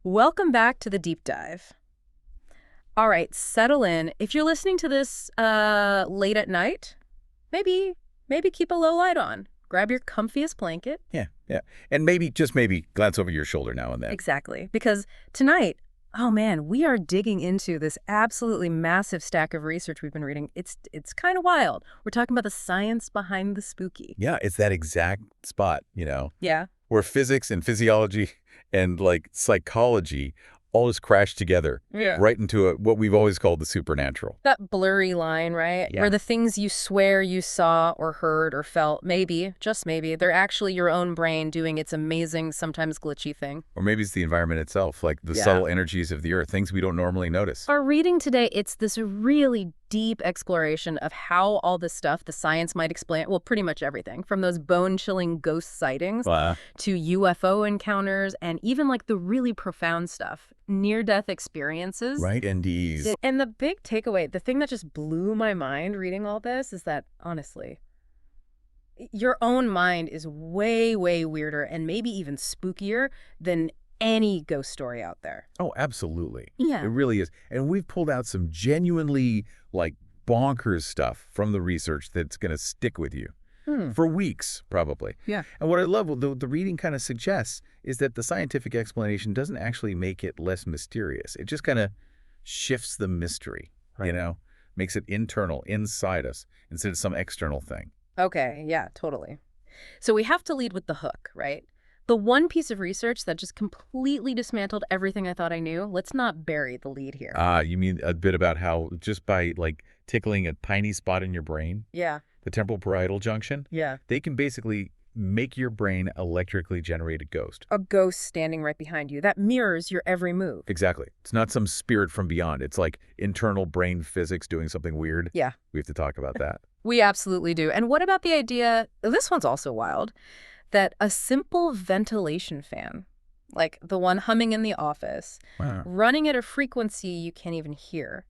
Welcome back to the deep dive. All right, settle in. If you're listening to this late at night, maybe keep a low light on. Grab your comfiest blanket. Yeah, yeah. And maybe, just maybe, glance over your shoulder now and then. Exactly. Because tonight, oh man, we are digging into this absolutely massive stack of research we've been reading. It's kind of wild. We're talking about the science behind the spooky. Yeah, it's that exact spot, Yeah. where physics and physiology and, like, psychology all just crash together right into what we've always called the supernatural. That blurry line, right? Yeah. Where the things you swear you saw or heard or felt, maybe, just maybe, they're actually your own brain doing its amazing, sometimes glitchy thing. Or maybe it's the environment itself, like the Yeah. subtle energies of the earth, things we don't normally notice. Our reading today, it's this really deep exploration of how all this stuff, the science might explain, well, pretty much everything, from those bone-chilling ghost sightings to UFO encounters and even like the really profound stuff, near-death experiences. Right, NDEs. And the big takeaway, the thing that just blew my mind reading all this is that, honestly, your own mind is way, way weirder and maybe even spookier than any ghost story out there. Oh, absolutely. Yeah. It really is. And we've pulled out some genuinely, like, bonkers stuff from the research that's going to stick with you. For weeks, probably. Yeah. And what I love, the reading kind of suggests, is that the scientific explanation doesn't actually make it less mysterious. It just kind of shifts the mystery, makes it internal, inside us, instead of some external thing. Okay, yeah, totally. So we have to lead with the hook, right? The one piece of research that just completely dismantled everything I thought I knew. Let's not bury the lead here. You mean a bit about how just by, like, tickling a tiny spot in your brain, Yeah. the temporal parietal junction, Yeah. they can basically make your brain electrically generate a ghost. A ghost standing right behind you that mirrors your every move. Exactly. It's not some spirit from beyond. It's like internal brain physics doing something weird. Yeah. We have to talk about that. We absolutely do. And what about the idea, this one's also wild, that a simple ventilation fan, like the one humming in the office, Wow. running at a frequency you can't even hear,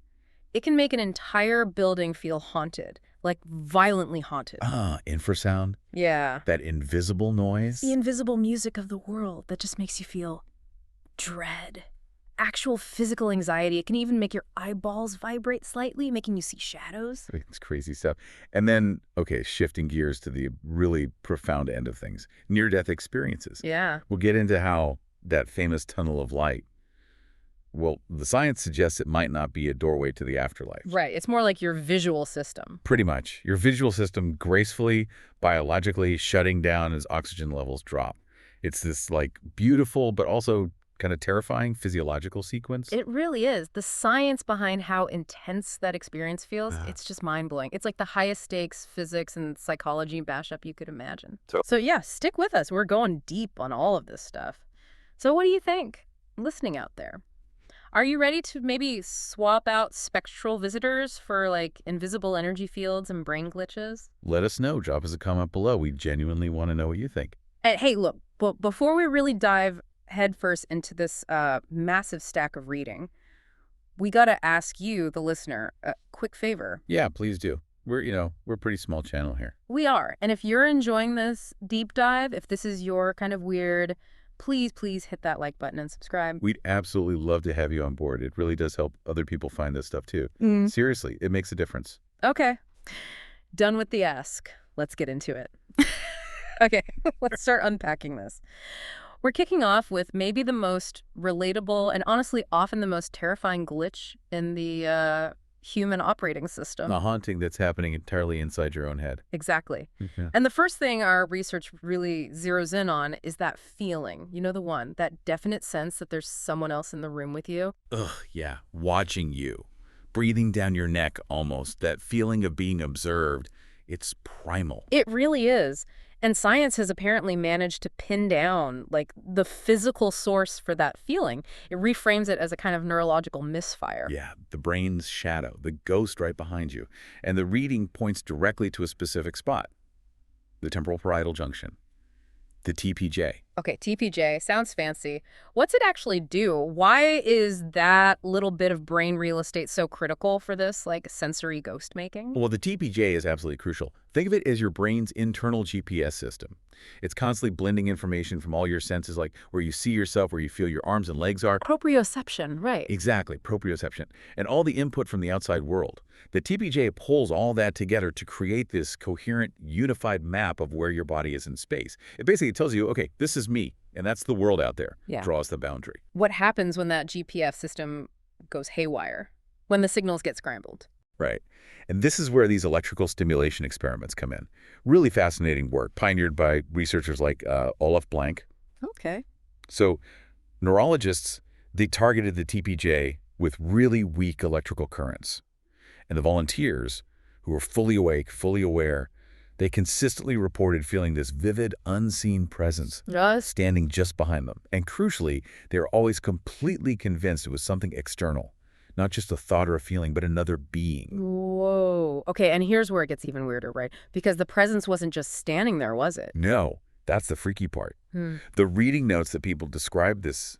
it can make an entire building feel haunted, like violently haunted. Infrasound, Yeah. that invisible noise. The invisible music of the world that just makes you feel dread, actual physical anxiety. It can even make your eyeballs vibrate slightly, making you see shadows. It's crazy stuff. And then, okay, shifting gears to the really profound end of things, near-death experiences. Yeah. We'll get into how that famous tunnel of light, well, the science suggests it might not be a doorway to the afterlife. Right. It's more like your visual system. Pretty much. Your visual system gracefully, biologically shutting down as oxygen levels drop. It's this, like, beautiful but also kind of terrifying physiological sequence. It really is. The science behind how intense that experience feels, it's just mind-blowing. It's like the highest stakes physics and psychology mashup you could imagine. So yeah, stick with us. We're going deep on all of this stuff. So what do you think, listening out there? Are you ready to maybe swap out spectral visitors for, like, invisible energy fields and brain glitches? Let us know. Drop us a comment below. We genuinely want to know what you think. And hey, look, before we really dive headfirst into this massive stack of reading, we got to ask you, the listener, a quick favor. Yeah, please do. We're a pretty small channel here. We are. And if you're enjoying this deep dive, if this is your kind of weird, please hit that like button and subscribe. We'd absolutely love to have you on board. It really does help other people find this stuff too. Seriously, it makes a difference. Okay. Done with the ask. Let's get into it. Okay, let's start unpacking this. We're kicking off with maybe the most relatable and honestly often the most terrifying glitch in the human operating system. A haunting that's happening entirely inside your own head. Exactly. Yeah. And the first thing our research really zeroes in on is that feeling. You know, the one, that definite sense that there's someone else in the room with you. Ugh, yeah. Watching you. Breathing down your neck almost. That feeling of being observed. It's primal. It really is. And science has apparently managed to pin down, like, the physical source for that feeling. It reframes it as a kind of neurological misfire. Yeah, the brain's shadow, the ghost right behind you. And the reading points directly to a specific spot. The temporal parietal junction. The TPJ. Okay, TPJ sounds fancy. What's it actually do? Why is that little bit of brain real estate so critical for this, like, sensory ghost making? Well, the TPJ is absolutely crucial. Think of it as your brain's internal GPS system. It's constantly blending information from all your senses, like where you see yourself, where you feel your arms and legs are. Proprioception, right. Exactly, proprioception, and all the input from the outside world. The TPJ pulls all that together to create this coherent, unified map of where your body is in space. It basically tells you, okay, this is me, and that's the world out there. Yeah. Draws the boundary. What happens when that GPS system goes haywire? When the signals get scrambled? Right. And this is where these electrical stimulation experiments come in. Really fascinating work, pioneered by researchers like Olaf Blank. Okay. So neurologists, they targeted the TPJ with really weak electrical currents. And the volunteers, who were fully awake, fully aware, they consistently reported feeling this vivid, unseen presence standing just behind them. And crucially, they were always completely convinced it was something external. Not just a thought or a feeling, but another being. Whoa. Okay, and here's where it gets even weirder, right? Because the presence wasn't just standing there, was it? No, that's the freaky part. The reading notes that people describe this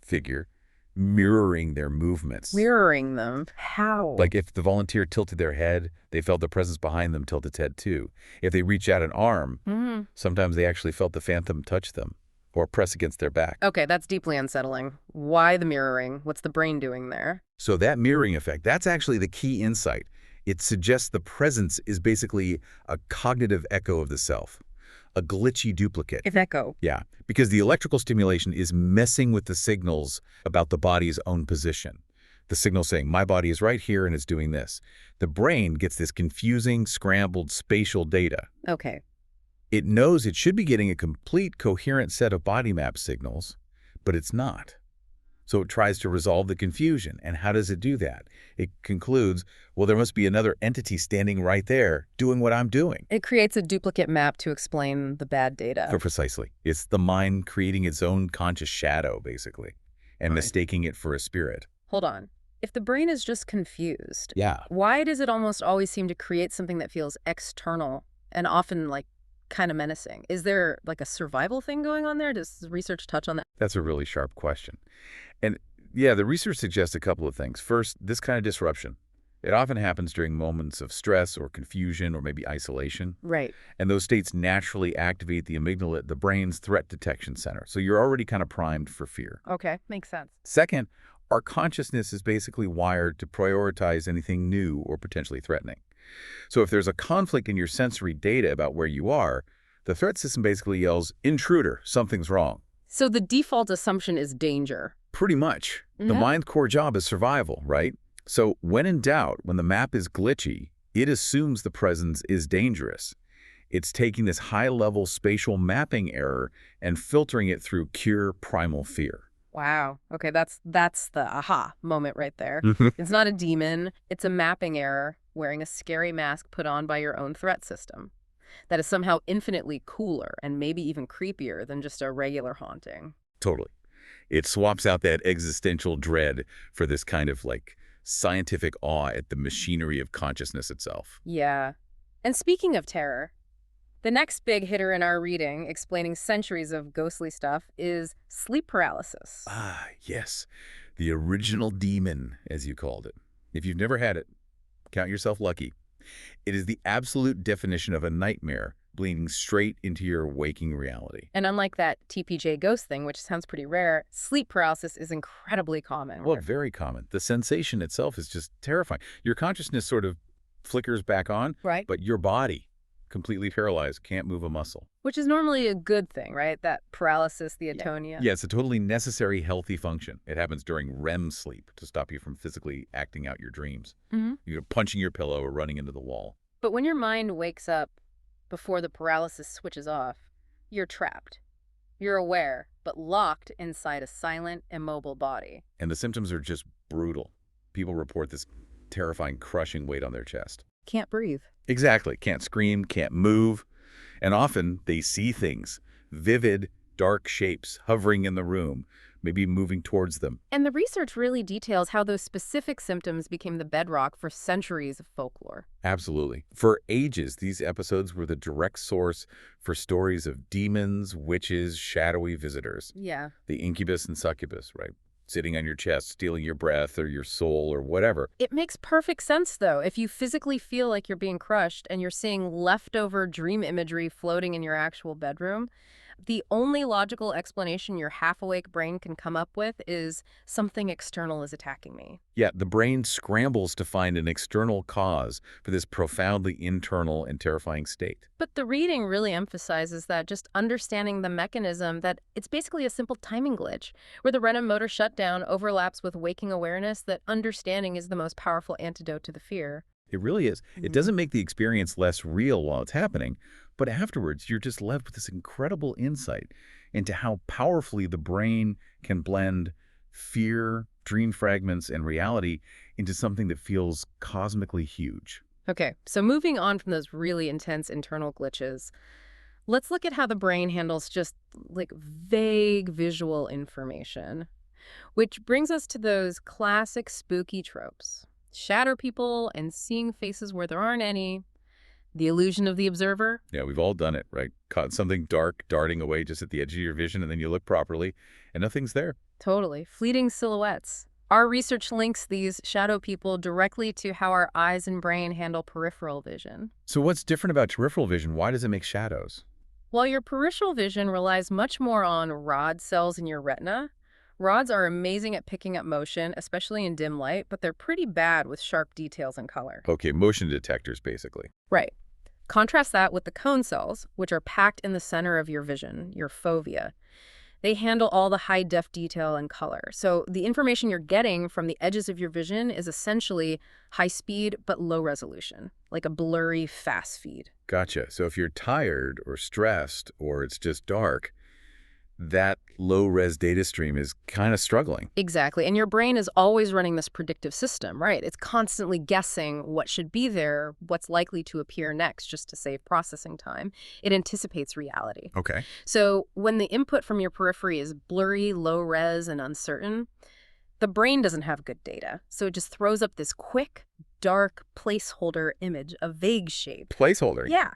figure mirroring their movements. Mirroring them? How? Like if the volunteer tilted their head, they felt the presence behind them tilt its head too. If they reach out an arm, sometimes they actually felt the phantom touch them or press against their back. Okay, that's deeply unsettling. Why the mirroring? What's the brain doing there? So that mirroring effect, that's actually the key insight. It suggests the presence is basically a cognitive echo of the self, a glitchy duplicate. If echo. Yeah, because the electrical stimulation is messing with the signals about the body's own position. The signal saying, my body is right here and it's doing this. The brain gets this confusing, scrambled spatial data. Okay. It knows it should be getting a complete, coherent set of body map signals, but it's not. So it tries to resolve the confusion. And how does it do that? It concludes, well, there must be another entity standing right there doing what I'm doing. It creates a duplicate map to explain the bad data. Precisely. It's the mind creating its own conscious shadow, basically, and mistaking it for a spirit. Hold on. If the brain is just confused, Yeah. why does it almost always seem to create something that feels external and often like kind of menacing? Is there like a survival thing going on there? Does research touch on that? That's a really sharp question. And yeah, the research suggests a couple of things. First, this kind of disruption. It often happens during moments of stress or confusion or maybe isolation. Right. And those states naturally activate the amygdala, the brain's threat detection center. So you're already kind of primed for fear. Okay, makes sense. Second, our consciousness is basically wired to prioritize anything new or potentially threatening. So if there's a conflict in your sensory data about where you are, the threat system basically yells, intruder, something's wrong. So the default assumption is danger. Pretty much. The mind's core job is survival, right? So when in doubt, when the map is glitchy, it assumes the presence is dangerous. It's taking this high-level spatial mapping error and filtering it through pure primal fear. Wow. Okay, that's the aha moment right there. It's not a demon. It's a mapping error wearing a scary mask put on by your own threat system that is somehow infinitely cooler and maybe even creepier than just a regular haunting. Totally. It swaps out that existential dread for this kind of like scientific awe at the machinery of consciousness itself. Yeah. And speaking of terror, the next big hitter in our reading, explaining centuries of ghostly stuff, is sleep paralysis. Ah, yes. The original demon, as you called it. If you've never had it, count yourself lucky. It is the absolute definition of a nightmare bleeding straight into your waking reality. And unlike that TPJ ghost thing, which sounds pretty rare, sleep paralysis is incredibly common. Well, very common. The sensation itself is just terrifying. Your consciousness sort of flickers back on, right? But your body, completely paralyzed, can't move a muscle. Which is normally a good thing, right? That paralysis, the atonia. Yeah, it's a totally necessary, healthy function. It happens during REM sleep to stop you from physically acting out your dreams. You're punching your pillow or running into the wall. But when your mind wakes up before the paralysis switches off, you're trapped. You're aware, but locked inside a silent, immobile body. And the symptoms are just brutal. People report this terrifying, crushing weight on their chest. Can't breathe. Exactly. Can't scream, can't move. And often they see things, vivid, dark shapes hovering in the room, maybe moving towards them. And the research really details how those specific symptoms became the bedrock for centuries of folklore. Absolutely. For ages, these episodes were the direct source for stories of demons, witches, shadowy visitors. Yeah. The incubus and succubus, right? Sitting on your chest, stealing your breath or your soul or whatever. It makes perfect sense, though, if you physically feel like you're being crushed and you're seeing leftover dream imagery floating in your actual bedroom. The only logical explanation your half-awake brain can come up with is something external is attacking me. Yeah, the brain scrambles to find an external cause for this profoundly internal and terrifying state. But the reading really emphasizes that just understanding the mechanism, that it's basically a simple timing glitch, where the REM motor shutdown overlaps with waking awareness, that understanding is the most powerful antidote to the fear. It really is. It doesn't make the experience less real while it's happening, but afterwards you're just left with this incredible insight into how powerfully the brain can blend fear, dream fragments, and reality into something that feels cosmically huge. Okay, so moving on from those really intense internal glitches, let's look at how the brain handles just like vague visual information, which brings us to those classic spooky tropes. Shadow people and seeing faces where there aren't any. The illusion of the observer. Yeah, we've all done it, right? Caught something dark darting away just at the edge of your vision, and then you look properly, and nothing's there. Totally. Fleeting silhouettes. Our research links these shadow people directly to how our eyes and brain handle peripheral vision. So what's different about peripheral vision? Why does it make shadows? While your peripheral vision relies much more on rod cells in your retina, rods are amazing at picking up motion, especially in dim light, but they're pretty bad with sharp details and color. Okay, motion detectors, basically. Right. Contrast that with the cone cells, which are packed in the center of your vision, your fovea. They handle all the high-def detail and color. So the information you're getting from the edges of your vision is essentially high-speed but low resolution, like a blurry fast feed. Gotcha. So if you're tired or stressed or it's just dark, that low-res data stream is kind of struggling. Exactly. And your brain is always running this predictive system, right? It's constantly guessing what should be there, what's likely to appear next, just to save processing time. It anticipates reality. Okay. So when the input from your periphery is blurry, low-res, and uncertain, the brain doesn't have good data. So it just throws up this quick, dark placeholder image, a vague shape. Placeholder? Yeah.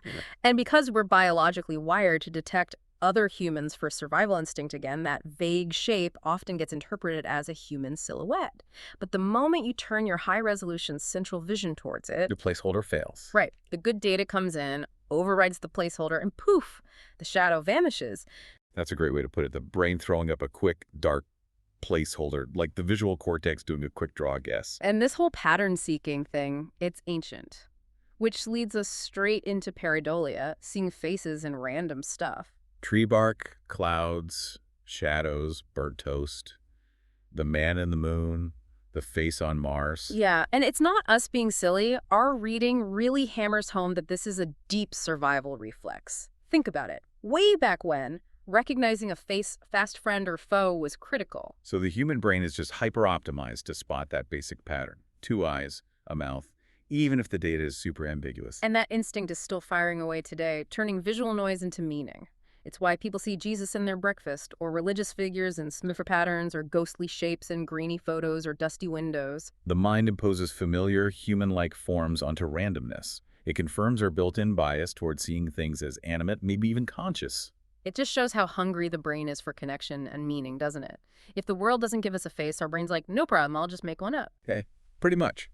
And because we're biologically wired to detect other humans for survival instinct again, that vague shape often gets interpreted as a human silhouette. But the moment you turn your high-resolution central vision towards it, the placeholder fails. right, the good data comes in, overrides the placeholder, and poof, the shadow vanishes. That's a great way to put it. The brain throwing up a quick, dark placeholder, like the visual cortex doing a quick draw guess. And this whole pattern-seeking thing, it's ancient, which leads us straight into pareidolia, seeing faces in random stuff. Tree bark, clouds, shadows, burnt toast, the man in the moon, the face on Mars. Yeah, and it's not us being silly. Our reading really hammers home that this is a deep survival reflex. Think about it. Way back when, recognizing a fast friend or foe was critical. So the human brain is just hyper-optimized to spot that basic pattern. 2 eyes, a mouth, even if the data is super ambiguous. And that instinct is still firing away today, turning visual noise into meaning. It's why people see Jesus in their breakfast, or religious figures in Smithers patterns, or ghostly shapes in grainy photos or dusty windows. The mind imposes familiar, human-like forms onto randomness. It confirms our built-in bias towards seeing things as animate, maybe even conscious. It just shows how hungry the brain is for connection and meaning, doesn't it? If the world doesn't give us a face, our brain's like, no problem, I'll just make one up. Okay, pretty much.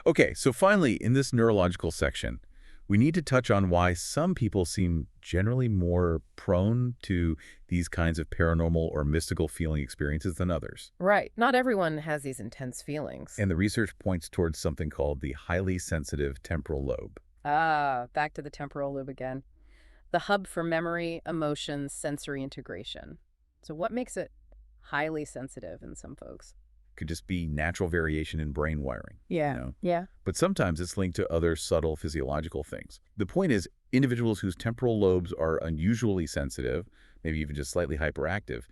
Okay, so finally, in this neurological section, we need to touch on why some people seem generally more prone to these kinds of paranormal or mystical feeling experiences than others. Right. Not everyone has these intense feelings. And the research points towards something called the highly sensitive temporal lobe. Ah, back to the temporal lobe again. The hub for memory, emotions, sensory integration. So what makes it highly sensitive in some folks? Could just be natural variation in brain wiring. Yeah. You know? Yeah. But sometimes it's linked to other subtle physiological things. The point is, individuals whose temporal lobes are unusually sensitive, maybe even just slightly hyperactive,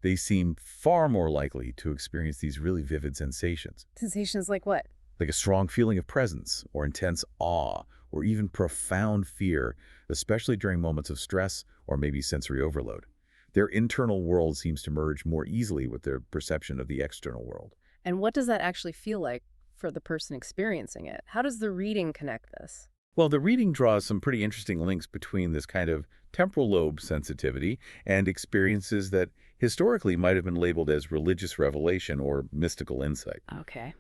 they seem far more likely to experience these really vivid sensations. Sensations like what? Like a strong feeling of presence, or intense awe, or even profound fear, especially during moments of stress or maybe sensory overload. Their internal world seems to merge more easily with their perception of the external world. And what does that actually feel like for the person experiencing it? How does the reading connect this? Well, the reading draws some pretty interesting links between this kind of temporal lobe sensitivity and experiences that historically might have been labeled as religious revelation or mystical insight. Okay.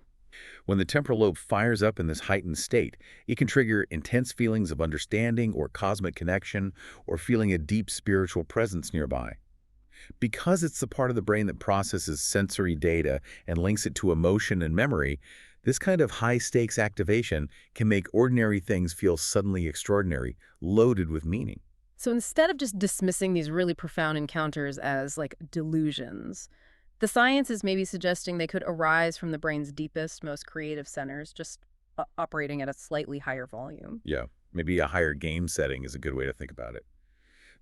When the temporal lobe fires up in this heightened state, it can trigger intense feelings of understanding or cosmic connection or feeling a deep spiritual presence nearby. Because it's the part of the brain that processes sensory data and links it to emotion and memory, this kind of high-stakes activation can make ordinary things feel suddenly extraordinary, loaded with meaning. So instead of just dismissing these really profound encounters as like delusions, the science is maybe suggesting they could arise from the brain's deepest, most creative centers, just operating at a slightly higher volume. Yeah, maybe a higher game setting is a good way to think about it.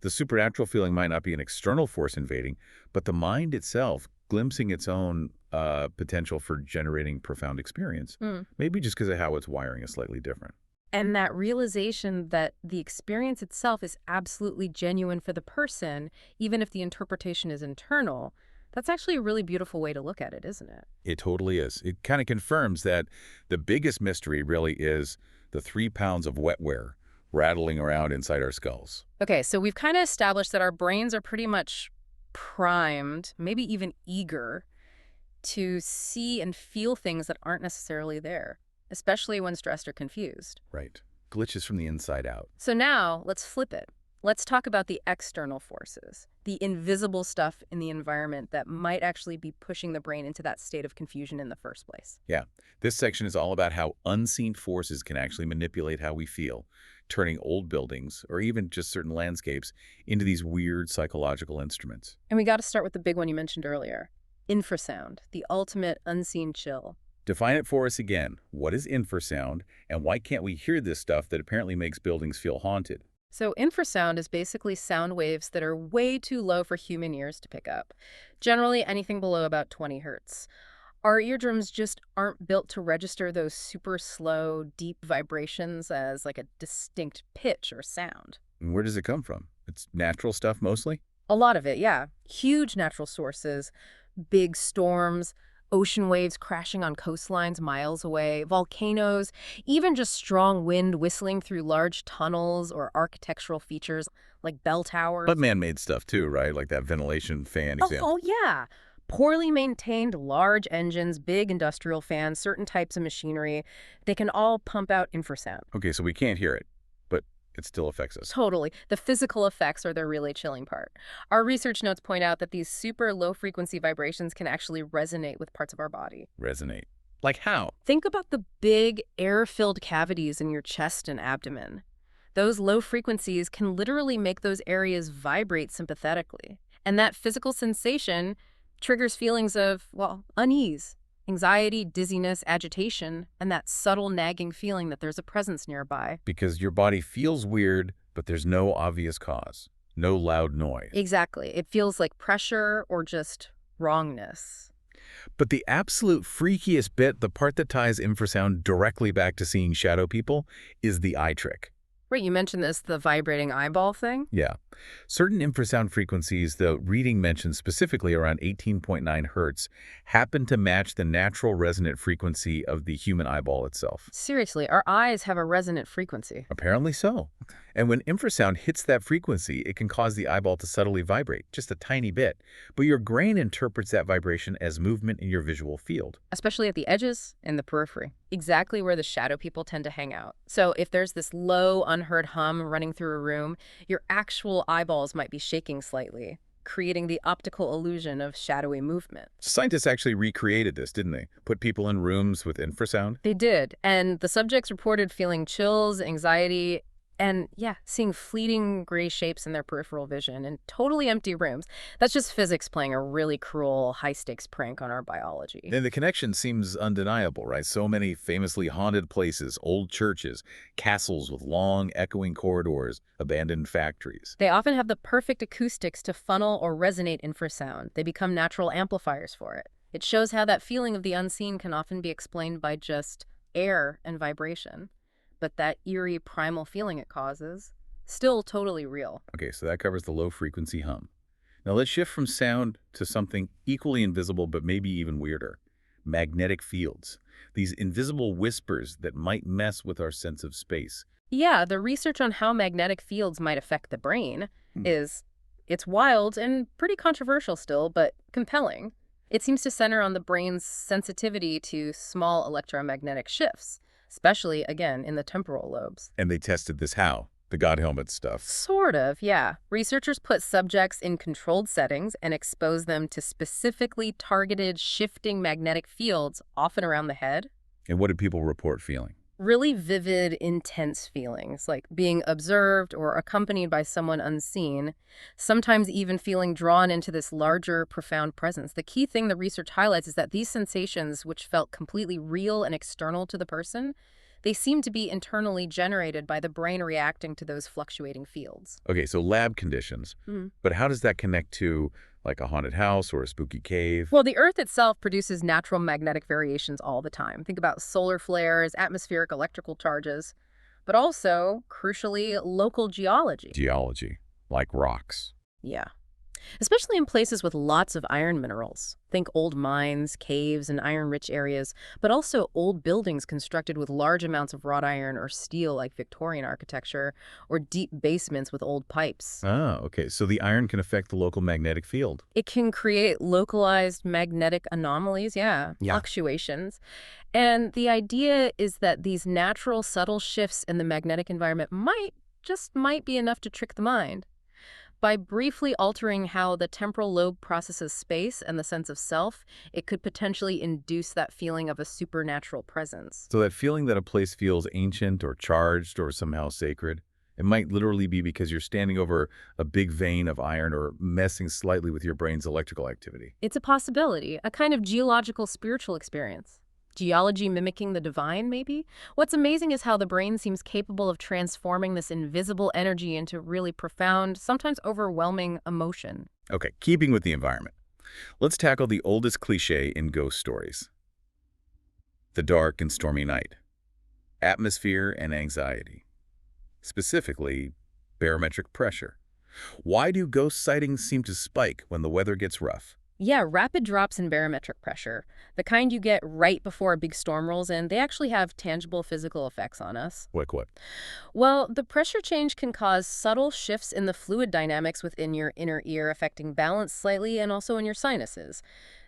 The supernatural feeling might not be an external force invading, but the mind itself glimpsing its own potential for generating profound experience, maybe just because of how its wiring is slightly different. And that realization that the experience itself is absolutely genuine for the person, even if the interpretation is internal, that's actually a really beautiful way to look at it, isn't it? It totally is. It kind of confirms that the biggest mystery really is the 3 pounds of wetware rattling around inside our skulls. Okay, so we've kind of established that our brains are pretty much primed, maybe even eager, to see and feel things that aren't necessarily there, especially when stressed or confused. Right. Glitches from the inside out. So now, let's flip it. Let's talk about the external forces, the invisible stuff in the environment that might actually be pushing the brain into that state of confusion in the first place. Yeah. This section is all about how unseen forces can actually manipulate how we feel, turning old buildings, or even just certain landscapes, into these weird psychological instruments. And we got to start with the big one you mentioned earlier, infrasound, the ultimate unseen chill. Define it for us again. What is infrasound, and why can't we hear this stuff that apparently makes buildings feel haunted? So infrasound is basically sound waves that are way too low for human ears to pick up, generally anything below about 20 hertz. Our eardrums just aren't built to register those super slow, deep vibrations as like a distinct pitch or sound. And where does it come from? It's natural stuff mostly? A lot of it, yeah. Huge natural sources, big storms, ocean waves crashing on coastlines miles away, volcanoes, even just strong wind whistling through large tunnels or architectural features like bell towers. But man-made stuff too, right? Like that ventilation fan example. Oh, yeah. Poorly maintained large engines, big industrial fans, certain types of machinery, they can all pump out infrasound. Okay, so we can't hear it, but it still affects us. Totally. The physical effects are the really chilling part. Our research notes point out that these super low-frequency vibrations can actually resonate with parts of our body. Resonate. Like how? Think about the big, air-filled cavities in your chest and abdomen. Those low frequencies can literally make those areas vibrate sympathetically. And that physical sensation triggers feelings of, well, unease, anxiety, dizziness, agitation, and that subtle nagging feeling that there's a presence nearby. Because your body feels weird, but there's no obvious cause. No loud noise. Exactly. It feels like pressure or just wrongness. But the absolute freakiest bit, the part that ties infrasound directly back to seeing shadow people, is the eye trick. Right, you mentioned this, the vibrating eyeball thing? Yeah. Certain infrasound frequencies, the reading mentioned specifically around 18.9 hertz, happen to match the natural resonant frequency of the human eyeball itself. Seriously, our eyes have a resonant frequency. Apparently so. And when infrasound hits that frequency, it can cause the eyeball to subtly vibrate, just a tiny bit. But your brain interprets that vibration as movement in your visual field. Especially at the edges and the periphery, exactly where the shadow people tend to hang out. So if there's this low, unheard hum running through a room, your actual eyeballs might be shaking slightly, creating the optical illusion of shadowy movement. Scientists actually recreated this, didn't they? Put people in rooms with infrasound? They did, and the subjects reported feeling chills, anxiety, and yeah, seeing fleeting gray shapes in their peripheral vision in totally empty rooms. That's just physics playing a really cruel, high-stakes prank on our biology. And the connection seems undeniable, right? So many famously haunted places, old churches, castles with long, echoing corridors, abandoned factories. They often have the perfect acoustics to funnel or resonate infrasound. They become natural amplifiers for it. It shows how that feeling of the unseen can often be explained by just air and vibration. But that eerie primal feeling it causes, still totally real. Okay, so that covers the low-frequency hum. Now let's shift from sound to something equally invisible but maybe even weirder. Magnetic fields. These invisible whispers that might mess with our sense of space. Yeah, the research on how magnetic fields might affect the brain it's wild and pretty controversial still, but compelling. It seems to center on the brain's sensitivity to small electromagnetic shifts, especially, again, in the temporal lobes. And they tested this how? The God helmet stuff. Sort of, yeah. Researchers put subjects in controlled settings and exposed them to specifically targeted shifting magnetic fields, often around the head. And what did people report feeling? Really vivid, intense feelings, like being observed or accompanied by someone unseen, sometimes even feeling drawn into this larger, profound presence. The key thing the research highlights is that these sensations, which felt completely real and external to the person, they seem to be internally generated by the brain reacting to those fluctuating fields. Okay, so lab conditions. But how does that connect to like a haunted house or a spooky cave? Well, the Earth itself produces natural magnetic variations all the time. Think about solar flares, atmospheric electrical charges, but also, crucially, local geology. Geology, like rocks. Yeah. Especially in places with lots of iron minerals. Think old mines, caves, and iron-rich areas, but also old buildings constructed with large amounts of wrought iron or steel like Victorian architecture, or deep basements with old pipes. Ah, okay. So the iron can affect the local magnetic field. It can create localized magnetic anomalies, fluctuations. And the idea is that these natural subtle shifts in the magnetic environment might be enough to trick the mind. By briefly altering how the temporal lobe processes space and the sense of self, it could potentially induce that feeling of a supernatural presence. So that feeling that a place feels ancient or charged or somehow sacred, it might literally be because you're standing over a big vein of iron or messing slightly with your brain's electrical activity. It's a possibility, a kind of geological spiritual experience. Geology mimicking the divine, maybe? What's amazing is how the brain seems capable of transforming this invisible energy into really profound, sometimes overwhelming emotion. Okay, keeping with the environment. Let's tackle the oldest cliche in ghost stories. The dark and stormy night. Atmosphere and anxiety. Specifically, barometric pressure. Why do ghost sightings seem to spike when the weather gets rough? Yeah, rapid drops in barometric pressure, the kind you get right before a big storm rolls in, they actually have tangible physical effects on us. Like what? Well, the pressure change can cause subtle shifts in the fluid dynamics within your inner ear, affecting balance slightly and also in your sinuses.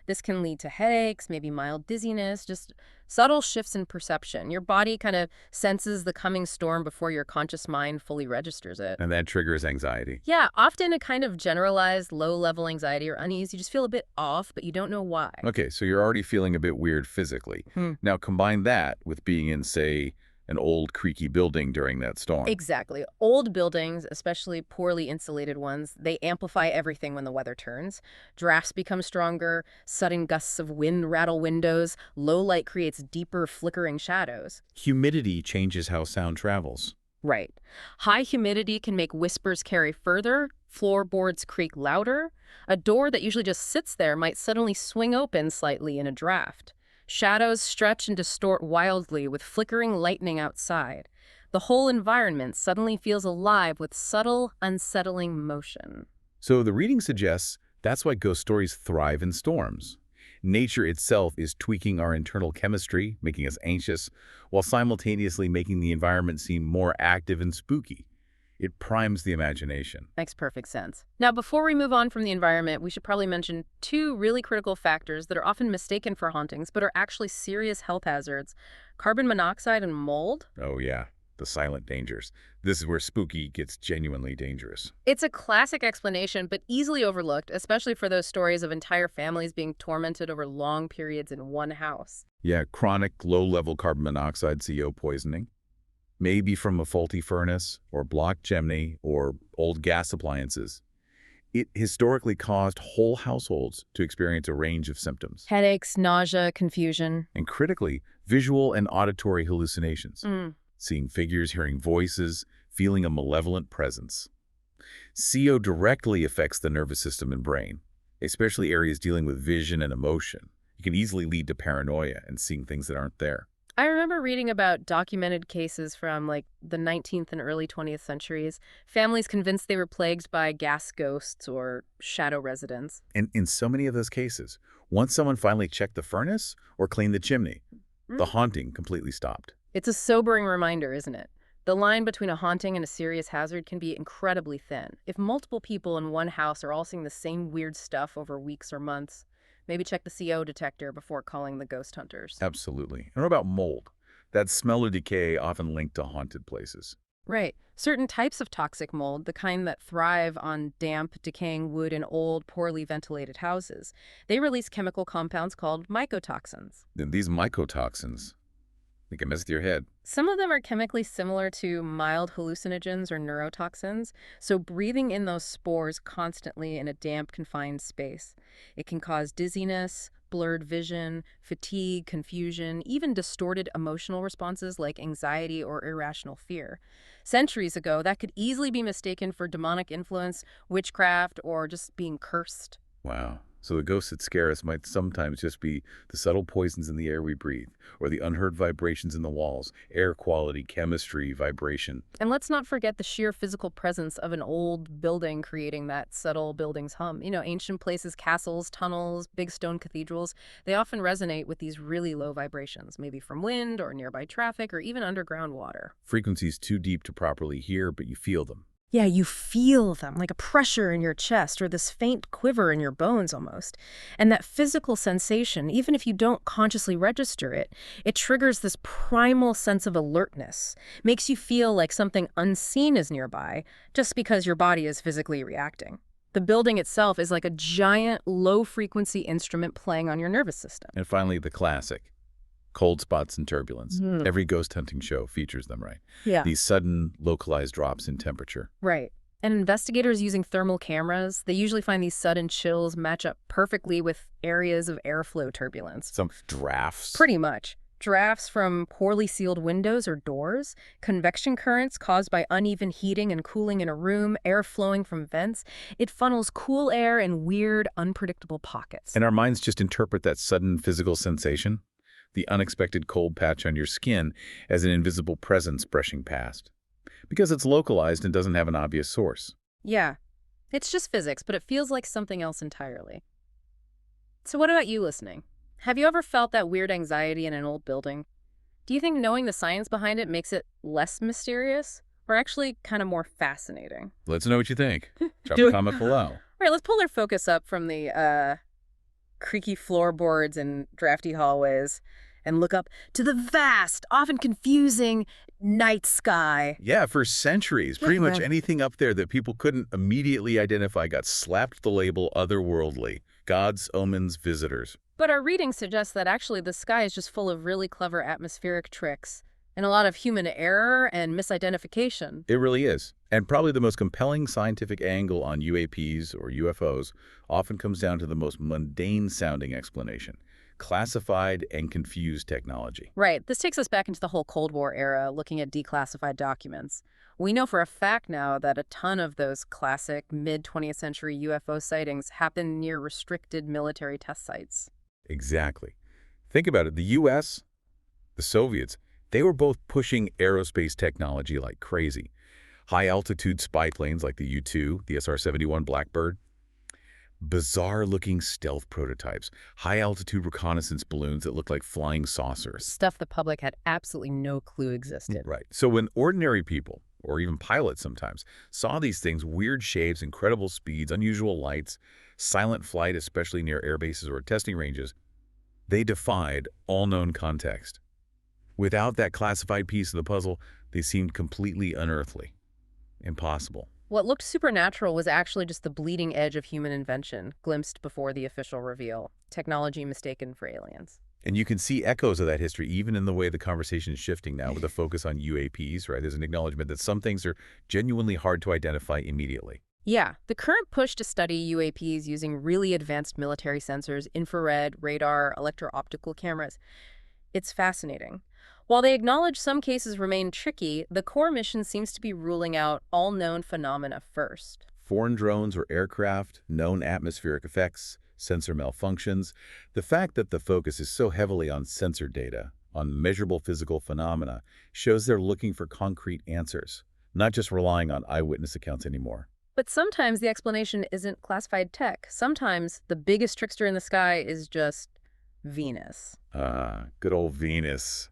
This can lead to headaches, maybe mild dizziness, just subtle shifts in perception. Your body kind of senses the coming storm before your conscious mind fully registers it. And that triggers anxiety. Yeah, often a kind of generalized low-level anxiety or unease. You just feel a bit off, but you don't know why. Okay, so you're already feeling a bit weird physically. Now combine that with being in, say, an old creaky building during that storm. Exactly. Old buildings, especially poorly insulated ones, they amplify everything when the weather turns. Drafts become stronger, sudden gusts of wind rattle windows, low light creates deeper flickering shadows. Humidity changes how sound travels. Right. High humidity can make whispers carry further, floorboards creak louder. A door that usually just sits there might suddenly swing open slightly in a draft. Shadows stretch and distort wildly with flickering lightning outside. The whole environment suddenly feels alive with subtle, unsettling motion. So the reading suggests that's why ghost stories thrive in storms. Nature itself is tweaking our internal chemistry, making us anxious, while simultaneously making the environment seem more active and spooky. It primes the imagination. Makes perfect sense. Now, before we move on from the environment, we should probably mention two really critical factors that are often mistaken for hauntings, but are actually serious health hazards: carbon monoxide and mold. Oh yeah, the silent dangers. This is where spooky gets genuinely dangerous. It's a classic explanation, but easily overlooked, especially for those stories of entire families being tormented over long periods in one house. Yeah, chronic low-level carbon monoxide CO poisoning. Maybe from a faulty furnace or blocked chimney or old gas appliances. It historically caused whole households to experience a range of symptoms. Headaches, nausea, confusion. And critically, visual and auditory hallucinations. Seeing figures, hearing voices, feeling a malevolent presence. CO directly affects the nervous system and brain, especially areas dealing with vision and emotion. It can easily lead to paranoia and seeing things that aren't there. I remember reading about documented cases from like the 19th and early 20th centuries, families convinced they were plagued by gas ghosts or shadow residents. And in so many of those cases, once someone finally checked the furnace or cleaned the chimney, the haunting completely stopped. It's a sobering reminder, isn't it? The line between a haunting and a serious hazard can be incredibly thin. If multiple people in one house are all seeing the same weird stuff over weeks or months, maybe check the CO detector before calling the ghost hunters. Absolutely. And what about mold? That smell or decay often linked to haunted places. Right. Certain types of toxic mold, the kind that thrive on damp, decaying wood in old, poorly ventilated houses, they release chemical compounds called mycotoxins. Then these mycotoxins, they can mess with your head. Some of them are chemically similar to mild hallucinogens or neurotoxins, so breathing in those spores constantly in a damp, confined space. It can cause dizziness, blurred vision, fatigue, confusion, even distorted emotional responses like anxiety or irrational fear. Centuries ago, that could easily be mistaken for demonic influence, witchcraft, or just being cursed. Wow. So the ghosts that scare us might sometimes just be the subtle poisons in the air we breathe, or the unheard vibrations in the walls, air quality, chemistry, vibration. And let's not forget the sheer physical presence of an old building creating that subtle building's hum. Ancient places, castles, tunnels, big stone cathedrals, they often resonate with these really low vibrations, maybe from wind or nearby traffic or even underground water. Frequencies too deep to properly hear, but you feel them. Yeah, you feel them, like a pressure in your chest or this faint quiver in your bones almost. And that physical sensation, even if you don't consciously register it, it triggers this primal sense of alertness, makes you feel like something unseen is nearby just because your body is physically reacting. The building itself is like a giant, low-frequency instrument playing on your nervous system. And finally, the classic. Cold spots and turbulence. Every ghost hunting show features them, right? Yeah. These sudden, localized drops in temperature. Right. And investigators using thermal cameras, they usually find these sudden chills match up perfectly with areas of airflow turbulence. Some drafts. Pretty much. Drafts from poorly sealed windows or doors, convection currents caused by uneven heating and cooling in a room, air flowing from vents. It funnels cool air in weird, unpredictable pockets. And our minds just interpret that sudden physical sensation, the unexpected cold patch on your skin, as an invisible presence brushing past. Because it's localized and doesn't have an obvious source. Yeah, it's just physics, but it feels like something else entirely. So what about you listening? Have you ever felt that weird anxiety in an old building? Do you think knowing the science behind it makes it less mysterious, or actually kind of more fascinating? Let us know what you think. Drop a comment below. All right, let's pull our focus up from the creaky floorboards and drafty hallways and look up to the vast, often confusing night sky. Yeah, for centuries, pretty much anything up there that people couldn't immediately identify got slapped the label otherworldly. Gods, omens, visitors. But our reading suggests that actually the sky is just full of really clever atmospheric tricks and a lot of human error and misidentification. It really is. And probably the most compelling scientific angle on UAPs or UFOs often comes down to the most mundane-sounding explanation: classified and confused technology. Right. This takes us back into the whole Cold War era, looking at declassified documents. We know for a fact now that a ton of those classic mid-20th century UFO sightings happen near restricted military test sites. Exactly. Think about it. The U.S., the Soviets, they were both pushing aerospace technology like crazy. High-altitude spy planes like the U-2, the SR-71 Blackbird, bizarre-looking stealth prototypes, high-altitude reconnaissance balloons that look like flying saucers. Stuff the public had absolutely no clue existed. Right. So when ordinary people, or even pilots sometimes, saw these things, weird shapes, incredible speeds, unusual lights, silent flight, especially near air bases or testing ranges, they defied all known context. Without that classified piece of the puzzle, they seemed completely unearthly. Impossible. What looked supernatural was actually just the bleeding edge of human invention, glimpsed before the official reveal. Technology mistaken for aliens. And you can see echoes of that history even in the way the conversation is shifting now with a focus on UAPs, right? There's an acknowledgement that some things are genuinely hard to identify immediately. Yeah, the current push to study UAPs using really advanced military sensors, infrared, radar, electro-optical cameras, it's fascinating. While they acknowledge some cases remain tricky, the core mission seems to be ruling out all known phenomena first. Foreign drones or aircraft, known atmospheric effects, sensor malfunctions. The fact that the focus is so heavily on sensor data, on measurable physical phenomena shows they're looking for concrete answers, not just relying on eyewitness accounts anymore. But sometimes the explanation isn't classified tech. Sometimes the biggest trickster in the sky is just Venus. Good old Venus.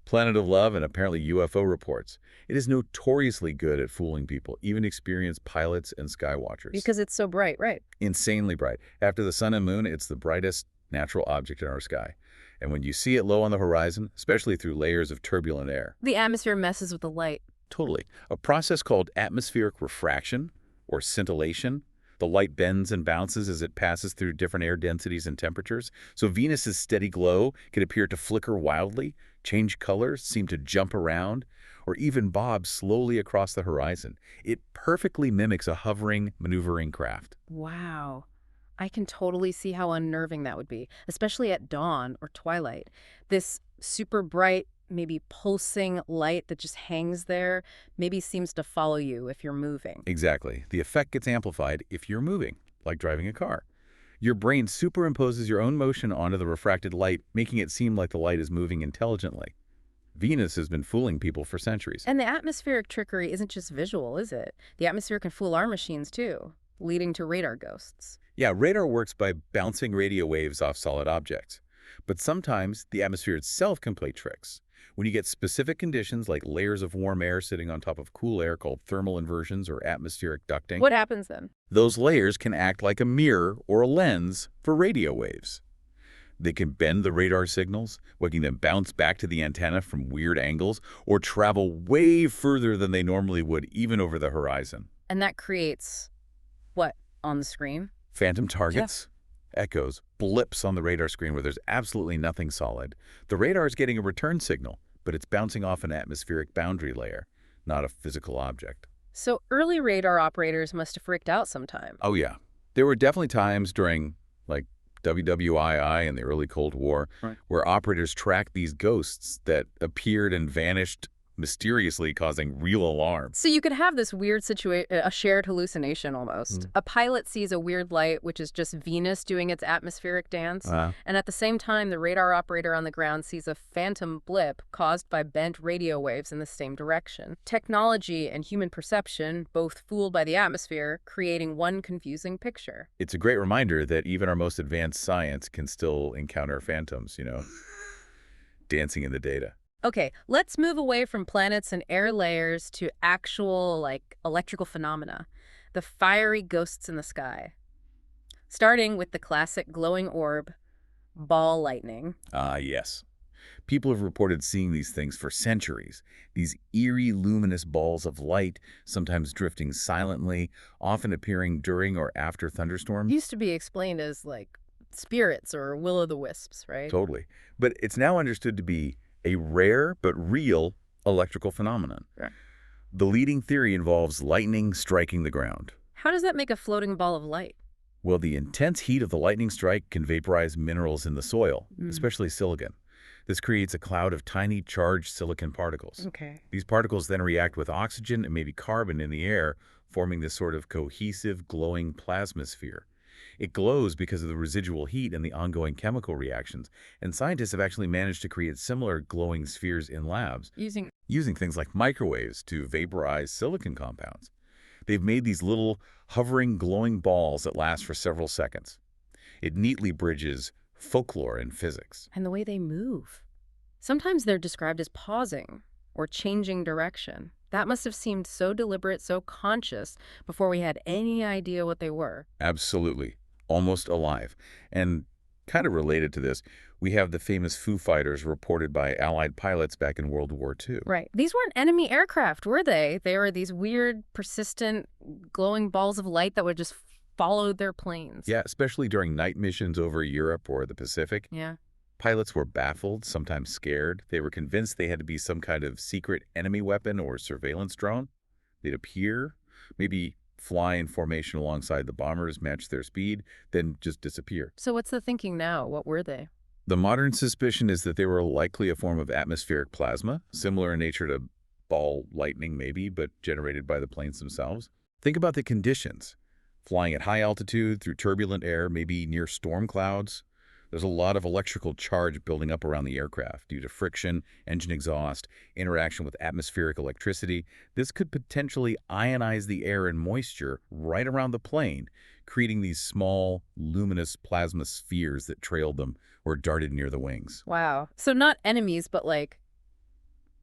Planet of Love and apparently UFO reports. It is notoriously good at fooling people, even experienced pilots and skywatchers. Because it's so bright, right? Insanely bright. After the sun and moon, it's the brightest natural object in our sky. And when you see it low on the horizon, especially through layers of turbulent air. The atmosphere messes with the light. Totally. A process called atmospheric refraction, or scintillation. The light bends and bounces as it passes through different air densities and temperatures. So Venus's steady glow can appear to flicker wildly, change colors, seem to jump around, or even bob slowly across the horizon. It perfectly mimics a hovering, maneuvering craft. Wow. I can totally see how unnerving that would be, especially at dawn or twilight. This super bright, maybe pulsing light that just hangs there maybe seems to follow you if you're moving. Exactly. The effect gets amplified if you're moving, like driving a car. Your brain superimposes your own motion onto the refracted light, making it seem like the light is moving intelligently. Venus has been fooling people for centuries. And the atmospheric trickery isn't just visual, is it? The atmosphere can fool our machines too, leading to radar ghosts. Yeah, radar works by bouncing radio waves off solid objects. But sometimes the atmosphere itself can play tricks. When you get specific conditions like layers of warm air sitting on top of cool air called thermal inversions or atmospheric ducting. What happens then? Those layers can act like a mirror or a lens for radio waves. They can bend the radar signals, making them bounce back to the antenna from weird angles or travel way further than they normally would, even over the horizon. And that creates what on the screen? Phantom targets, echoes, blips on the radar screen where there's absolutely nothing solid. The radar is getting a return signal, but it's bouncing off an atmospheric boundary layer, not a physical object. So early radar operators must have freaked out sometime. Oh, yeah. There were definitely times during, like, WWII and the early Cold War, where operators tracked these ghosts that appeared and vanished mysteriously, causing real alarm. So you could have this weird situation, a shared hallucination almost. A pilot sees a weird light, which is just Venus doing its atmospheric dance. And at the same time, the radar operator on the ground sees a phantom blip caused by bent radio waves in the same direction. Technology and human perception, both fooled by the atmosphere, creating one confusing picture. It's a great reminder that even our most advanced science can still encounter phantoms, dancing in the data. Okay, let's move away from planets and air layers to actual, electrical phenomena. The fiery ghosts in the sky. Starting with the classic glowing orb, ball lightning. Yes. People have reported seeing these things for centuries. These eerie, luminous balls of light, sometimes drifting silently, often appearing during or after thunderstorms. Used to be explained as, spirits or will-o'-the-wisps, right? Totally. But it's now understood to be a rare but real electrical phenomenon. Right. The leading theory involves lightning striking the ground. How does that make a floating ball of light? Well, the intense heat of the lightning strike can vaporize minerals in the soil, especially silicon. This creates a cloud of tiny charged silicon particles. Okay. These particles then react with oxygen and maybe carbon in the air, forming this sort of cohesive, glowing plasmasphere. It glows because of the residual heat and the ongoing chemical reactions, and scientists have actually managed to create similar glowing spheres in labs using things like microwaves to vaporize silicon compounds. They've made these little hovering glowing balls that last for several seconds. It neatly bridges folklore and physics. And the way they move. Sometimes they're described as pausing or changing direction. That must have seemed so deliberate, so conscious, before we had any idea what they were. Absolutely. Almost alive. And kind of related to this, we have the famous Foo Fighters reported by Allied pilots back in World War II. Right. These weren't enemy aircraft, were they? They were these weird, persistent, glowing balls of light that would just follow their planes. Yeah, especially during night missions over Europe or the Pacific. Yeah. Pilots were baffled, sometimes scared. They were convinced they had to be some kind of secret enemy weapon or surveillance drone. They'd appear, maybe fly in formation alongside the bombers, match their speed, then just disappear. So what's the thinking now? What were they? The modern suspicion is that they were likely a form of atmospheric plasma, similar in nature to ball lightning maybe, but generated by the planes themselves. Think about the conditions. Flying at high altitude through turbulent air, maybe near storm clouds. There's a lot of electrical charge building up around the aircraft due to friction, engine exhaust, interaction with atmospheric electricity. This could potentially ionize the air and moisture right around the plane, creating these small, luminous plasma spheres that trailed them or darted near the wings. Wow. So not enemies, but like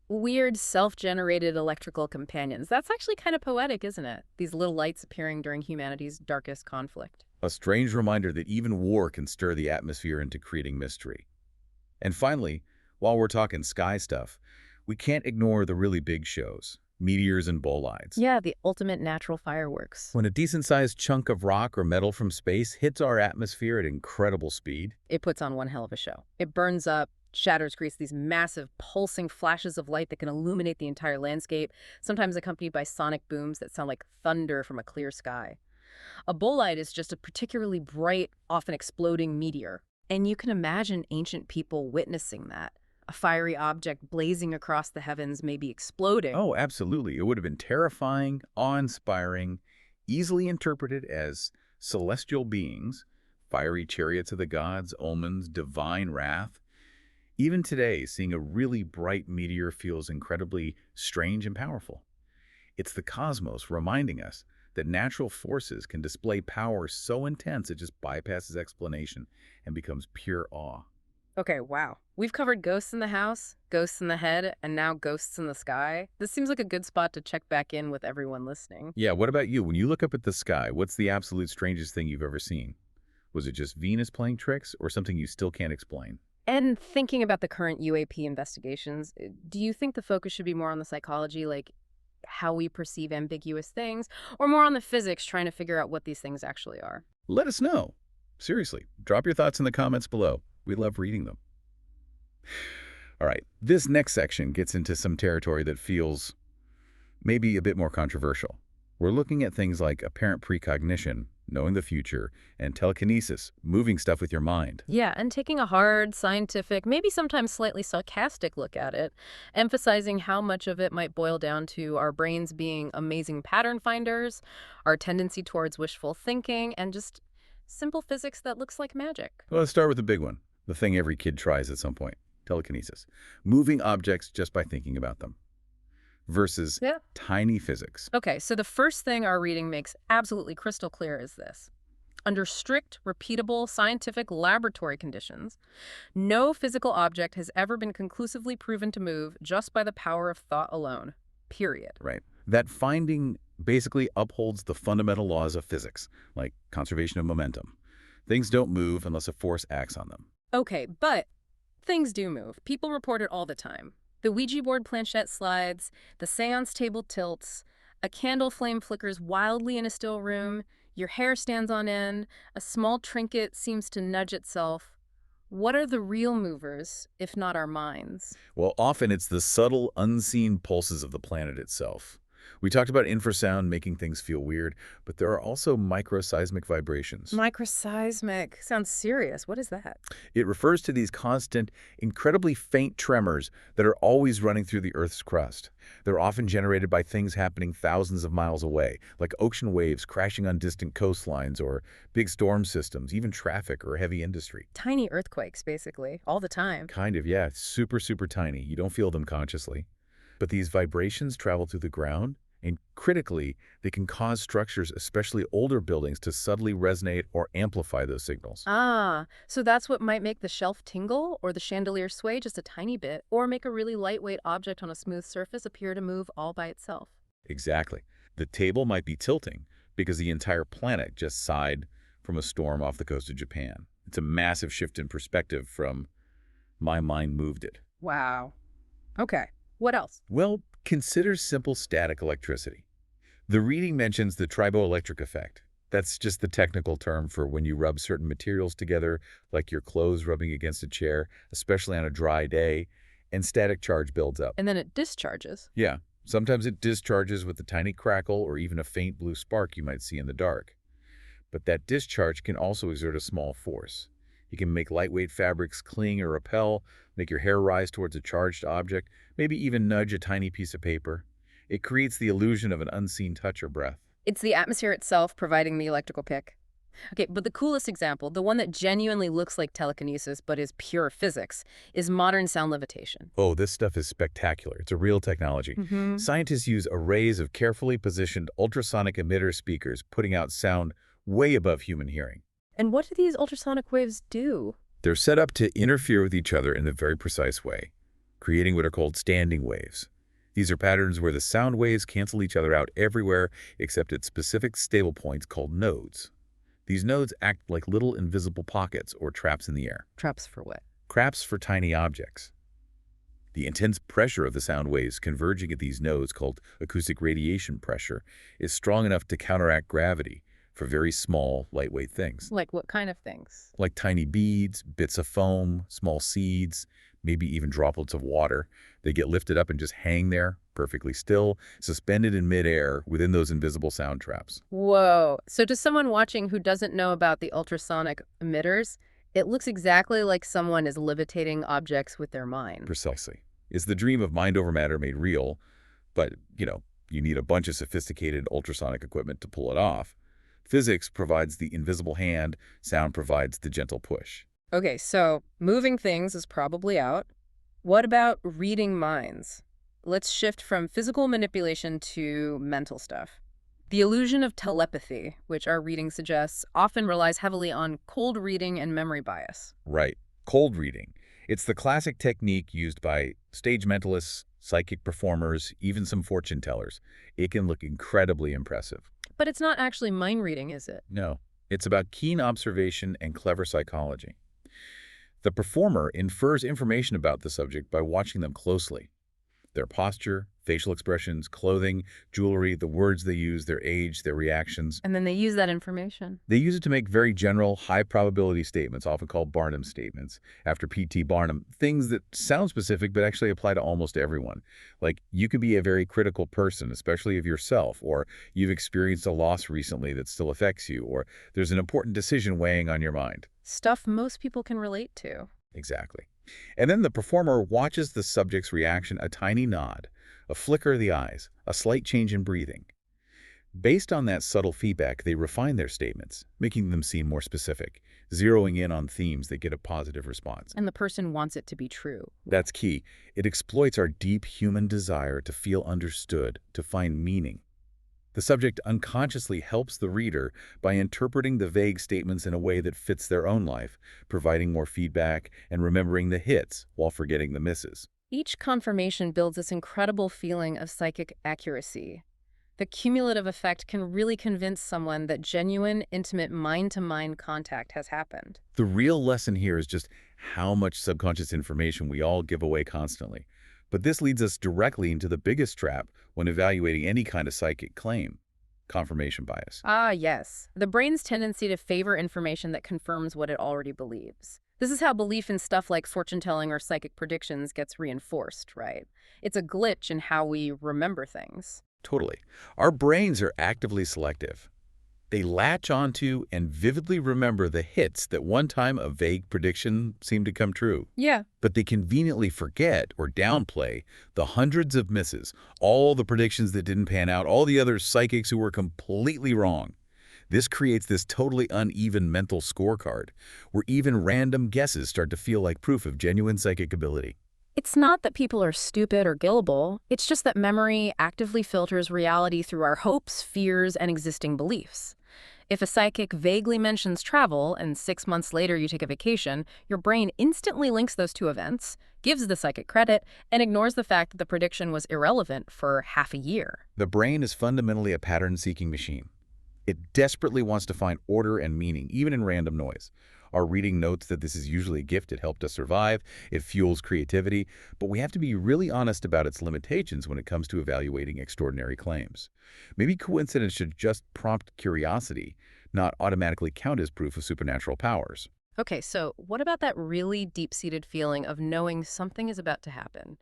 weird self-generated electrical companions. That's actually kind of poetic, isn't it? These little lights appearing during humanity's darkest conflict. A strange reminder that even war can stir the atmosphere into creating mystery. And finally, while we're talking sky stuff, we can't ignore the really big shows, meteors and bolides. Yeah, the ultimate natural fireworks. When a decent-sized chunk of rock or metal from space hits our atmosphere at incredible speed, It puts on one hell of a show. It burns up, shatters, creates these massive pulsing flashes of light that can illuminate the entire landscape, sometimes accompanied by sonic booms that sound like thunder from a clear sky. A bolide is just a particularly bright, often exploding meteor. And you can imagine ancient people witnessing that. A fiery object blazing across the heavens, maybe exploding. oh, absolutely, it would have been terrifying, awe-inspiring, easily interpreted as celestial beings, fiery chariots of the gods, omens, divine wrath. Even today, seeing a really bright meteor feels incredibly strange and powerful. It's the cosmos reminding us that natural forces can display power so intense it just bypasses explanation and becomes pure awe. Okay, wow. We've covered ghosts in the house, ghosts in the head, and now ghosts in the sky. This seems like a good spot to check back in with everyone listening. Yeah, what about you? When you look up at the sky, what's the absolute strangest thing you've ever seen? Was it just Venus playing tricks or something you still can't explain? And thinking about the current UAP investigations, do you think the focus should be more on the psychology, like how we perceive ambiguous things, or more on the physics, trying to figure out what these things actually are? Let us know. Seriously, drop your thoughts in the comments below. We love reading them. All right, this next section gets into some territory that feels maybe a bit more controversial. We're looking at things like apparent precognition, knowing the future, and telekinesis, moving stuff with your mind. Yeah, and taking a hard, scientific, maybe sometimes slightly sarcastic look at it, emphasizing how much of it might boil down to our brains being amazing pattern finders, our tendency towards wishful thinking, and just simple physics that looks like magic. Well, let's start with the big one, the thing every kid tries at some point, telekinesis. Moving objects just by thinking about them versus tiny physics. Okay, so the first thing our reading makes absolutely crystal clear is this. Under strict, repeatable, scientific laboratory conditions, no physical object has ever been conclusively proven to move just by the power of thought alone, period. Right. That finding basically upholds the fundamental laws of physics, like conservation of momentum. Things don't move unless a force acts on them. Okay, but things do move. People report it all the time. The Ouija board planchette slides, the seance table tilts, a candle flame flickers wildly in a still room, your hair stands on end, a small trinket seems to nudge itself. What are the real movers, if not our minds? Well, often it's the subtle, unseen pulses of the planet itself. We talked about infrasound making things feel weird, but there are also microseismic vibrations. Microseismic. Sounds serious. What is that? It refers to these constant, incredibly faint tremors that are always running through the Earth's crust. They're often generated by things happening thousands of miles away, like ocean waves crashing on distant coastlines or big storm systems, even traffic or heavy industry. Tiny earthquakes, basically, all the time. Kind of, yeah. Super, super tiny. You don't feel them consciously. But these vibrations travel through the ground, and critically, they can cause structures, especially older buildings, to subtly resonate or amplify those signals. Ah, so that's what might make the shelf tingle or the chandelier sway just a tiny bit, or make a really lightweight object on a smooth surface appear to move all by itself. Exactly. The table might be tilting because the entire planet just sighed from a storm off the coast of Japan. It's a massive shift in perspective from my mind moved it. Wow. Okay. What else? Well, consider simple static electricity. The reading mentions the triboelectric effect. That's just the technical term for when you rub certain materials together, like your clothes rubbing against a chair, especially on a dry day, and static charge builds up. And then it discharges. Yeah, sometimes it discharges with a tiny crackle or even a faint blue spark you might see in the dark. But that discharge can also exert a small force. It can make lightweight fabrics cling or repel, make your hair rise towards a charged object, maybe even nudge a tiny piece of paper. It creates the illusion of an unseen touch or breath. It's the atmosphere itself providing the electrical kick. Okay, but the coolest example, the one that genuinely looks like telekinesis but is pure physics, is modern sound levitation. Oh, this stuff is spectacular. It's a real technology. Scientists use arrays of carefully positioned ultrasonic emitter speakers, putting out sound way above human hearing. And what do these ultrasonic waves do? They're set up to interfere with each other in a very precise way, creating what are called standing waves. These are patterns where the sound waves cancel each other out everywhere except at specific stable points called nodes. These nodes act like little invisible pockets or traps in the air. Traps for what? Traps for tiny objects. The intense pressure of the sound waves converging at these nodes, called acoustic radiation pressure, is strong enough to counteract gravity for very small, lightweight things. Like what kind of things? Like tiny beads, bits of foam, small seeds, maybe even droplets of water. They get lifted up and just hang there, perfectly still, suspended in midair within those invisible sound traps. Whoa. So to someone watching who doesn't know about the ultrasonic emitters, it looks exactly like someone is levitating objects with their mind. Precisely. It's the dream of mind over matter made real, but, you need a bunch of sophisticated ultrasonic equipment to pull it off. Physics provides the invisible hand, sound provides the gentle push. Okay, so moving things is probably out. What about reading minds? Let's shift from physical manipulation to mental stuff. The illusion of telepathy, which our reading suggests, often relies heavily on cold reading and memory bias. Right. Cold reading. It's the classic technique used by stage mentalists, psychic performers, even some fortune tellers. It can look incredibly impressive. But it's not actually mind reading, is it? No. It's about keen observation and clever psychology. The performer infers information about the subject by watching them closely. Their posture, facial expressions, clothing, jewelry, the words they use, their age, their reactions. And then they use that information. They use it to make very general, high-probability statements, often called Barnum statements, after P.T. Barnum, things that sound specific but actually apply to almost everyone. Like, you could be a very critical person, especially of yourself, or you've experienced a loss recently that still affects you, or there's an important decision weighing on your mind. Stuff most people can relate to. Exactly. And then the performer watches the subject's reaction, a tiny nod, a flicker of the eyes, a slight change in breathing. Based on that subtle feedback, they refine their statements, making them seem more specific, zeroing in on themes that get a positive response. And the person wants it to be true. That's key. It exploits our deep human desire to feel understood, to find meaning. The subject unconsciously helps the reader by interpreting the vague statements in a way that fits their own life, providing more feedback and remembering the hits while forgetting the misses. Each confirmation builds this incredible feeling of psychic accuracy. The cumulative effect can really convince someone that genuine, intimate mind-to-mind contact has happened. The real lesson here is just how much subconscious information we all give away constantly. But this leads us directly into the biggest trap when evaluating any kind of psychic claim: confirmation bias. Ah, yes. The brain's tendency to favor information that confirms what it already believes. This is how belief in stuff like fortune-telling or psychic predictions gets reinforced, right? It's a glitch in how we remember things. Totally. Our brains are actively selective. They latch onto and vividly remember the hits that one time a vague prediction seemed to come true. Yeah. But they conveniently forget or downplay the hundreds of misses, all the predictions that didn't pan out, all the other psychics who were completely wrong. This creates this totally uneven mental scorecard, where even random guesses start to feel like proof of genuine psychic ability. It's not that people are stupid or gullible. It's just that memory actively filters reality through our hopes, fears, and existing beliefs. If a psychic vaguely mentions travel and 6 months later you take a vacation, your brain instantly links those two events, gives the psychic credit, and ignores the fact that the prediction was irrelevant for half a year. The brain is fundamentally a pattern-seeking machine. It desperately wants to find order and meaning, even in random noise. Our reading notes that this is usually a gift. It helped us survive. It fuels creativity. But we have to be really honest about its limitations when it comes to evaluating extraordinary claims. Maybe coincidence should just prompt curiosity, not automatically count as proof of supernatural powers. Okay, so what about that really deep-seated feeling of knowing something is about to happen?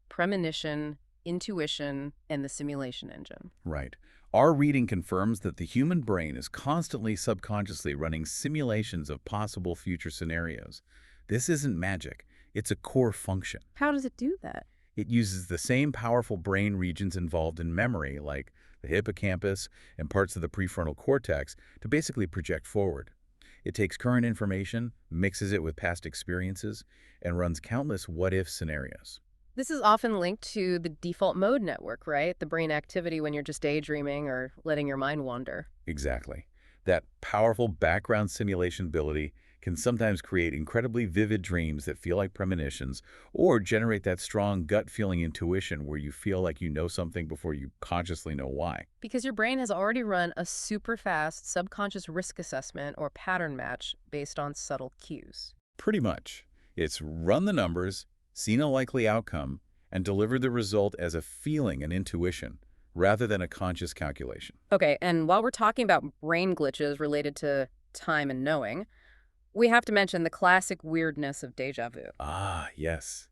Premonition, intuition, and the simulation engine. Right. Our reading confirms that the human brain is constantly subconsciously running simulations of possible future scenarios. This isn't magic. It's a core function. How does it do that? It uses the same powerful brain regions involved in memory, like the hippocampus, and parts of the prefrontal cortex to basically project forward. It takes current information, mixes it with past experiences, and runs countless what-if scenarios. This is often linked to the default mode network, right? The brain activity when you're just daydreaming or letting your mind wander. Exactly. That powerful background simulation ability can sometimes create incredibly vivid dreams that feel like premonitions or generate that strong gut-feeling intuition where you feel like you know something before you consciously know why. Because your brain has already run a super fast subconscious risk assessment or pattern match based on subtle cues. Pretty much. It's run the numbers, seen a likely outcome, and delivered the result as a feeling and intuition, rather than a conscious calculation. Okay, and while we're talking about brain glitches related to time and knowing, we have to mention the classic weirdness of déjà vu. Ah, yes.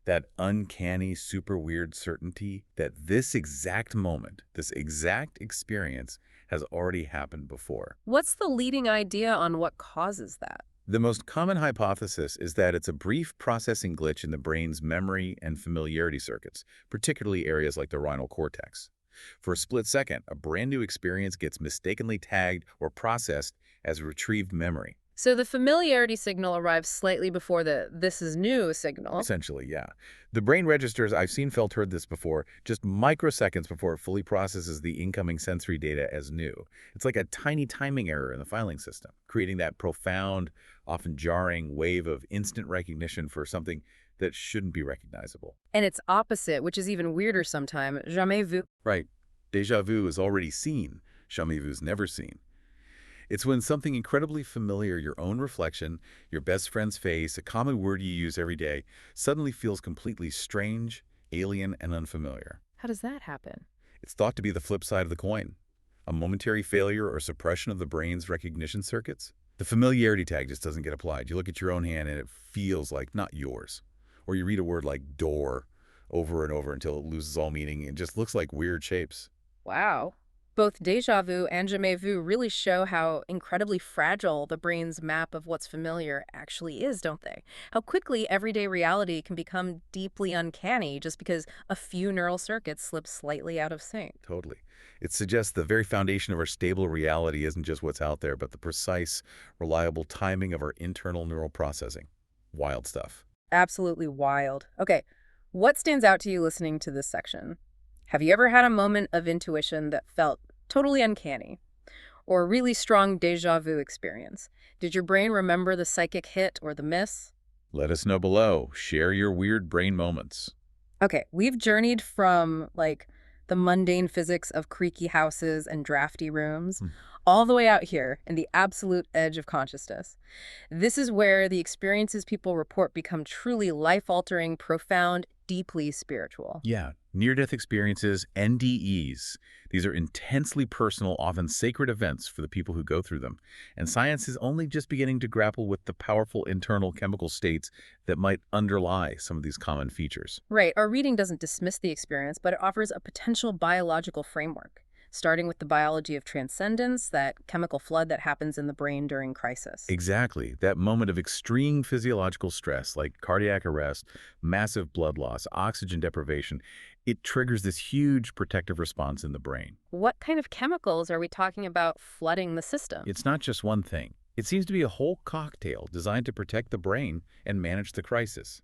That uncanny, super weird certainty that this exact moment, this exact experience has already happened before. What's the leading idea on what causes that? The most common hypothesis is that it's a brief processing glitch in the brain's memory and familiarity circuits, particularly areas like the rhinal cortex. For a split second, a brand new experience gets mistakenly tagged or processed as a retrieved memory. So the familiarity signal arrives slightly before the "this is new" signal. Essentially, yeah. The brain registers, I've seen, felt, heard this before, just microseconds before it fully processes the incoming sensory data as new. It's like a tiny timing error in the filing system, creating that profound, often jarring wave of instant recognition for something that shouldn't be recognizable. And its opposite, which is even weirder sometimes, jamais vu. Right. Déjà vu is already seen. Jamais vu is never seen. It's when something incredibly familiar, your own reflection, your best friend's face, a common word you use every day, suddenly feels completely strange, alien, and unfamiliar. How does that happen? It's thought to be the flip side of the coin, a momentary failure or suppression of the brain's recognition circuits. The familiarity tag just doesn't get applied. You look at your own hand and it feels like not yours. Or you read a word like door over and over until it loses all meaning and just looks like weird shapes. Wow. Both déjà vu and jamais vu really show how incredibly fragile the brain's map of what's familiar actually is, don't they? How quickly everyday reality can become deeply uncanny just because a few neural circuits slip slightly out of sync. Totally. It suggests the very foundation of our stable reality isn't just what's out there, but the precise, reliable timing of our internal neural processing. Wild stuff. Absolutely wild. Okay, what stands out to you listening to this section? Have you ever had a moment of intuition that felt totally uncanny? Or a really strong déjà vu experience? Did your brain remember the psychic hit or the miss? Let us know below. Share your weird brain moments. Okay, we've journeyed from, like, the mundane physics of creaky houses and drafty rooms, all the way out here in the absolute edge of consciousness. This is where the experiences people report become truly life-altering, profound, deeply spiritual. Yeah, near-death experiences, NDEs. These are intensely personal, often sacred events for the people who go through them. And science is only just beginning to grapple with the powerful internal chemical states that might underlie some of these common features. Right, our reading doesn't dismiss the experience, but it offers a potential biological framework, starting with the biology of transcendence, that chemical flood that happens in the brain during crisis. Exactly. That moment of extreme physiological stress, like cardiac arrest, massive blood loss, oxygen deprivation, it triggers this huge protective response in the brain. What kind of chemicals are we talking about flooding the system? It's not just one thing. It seems to be a whole cocktail designed to protect the brain and manage the crisis.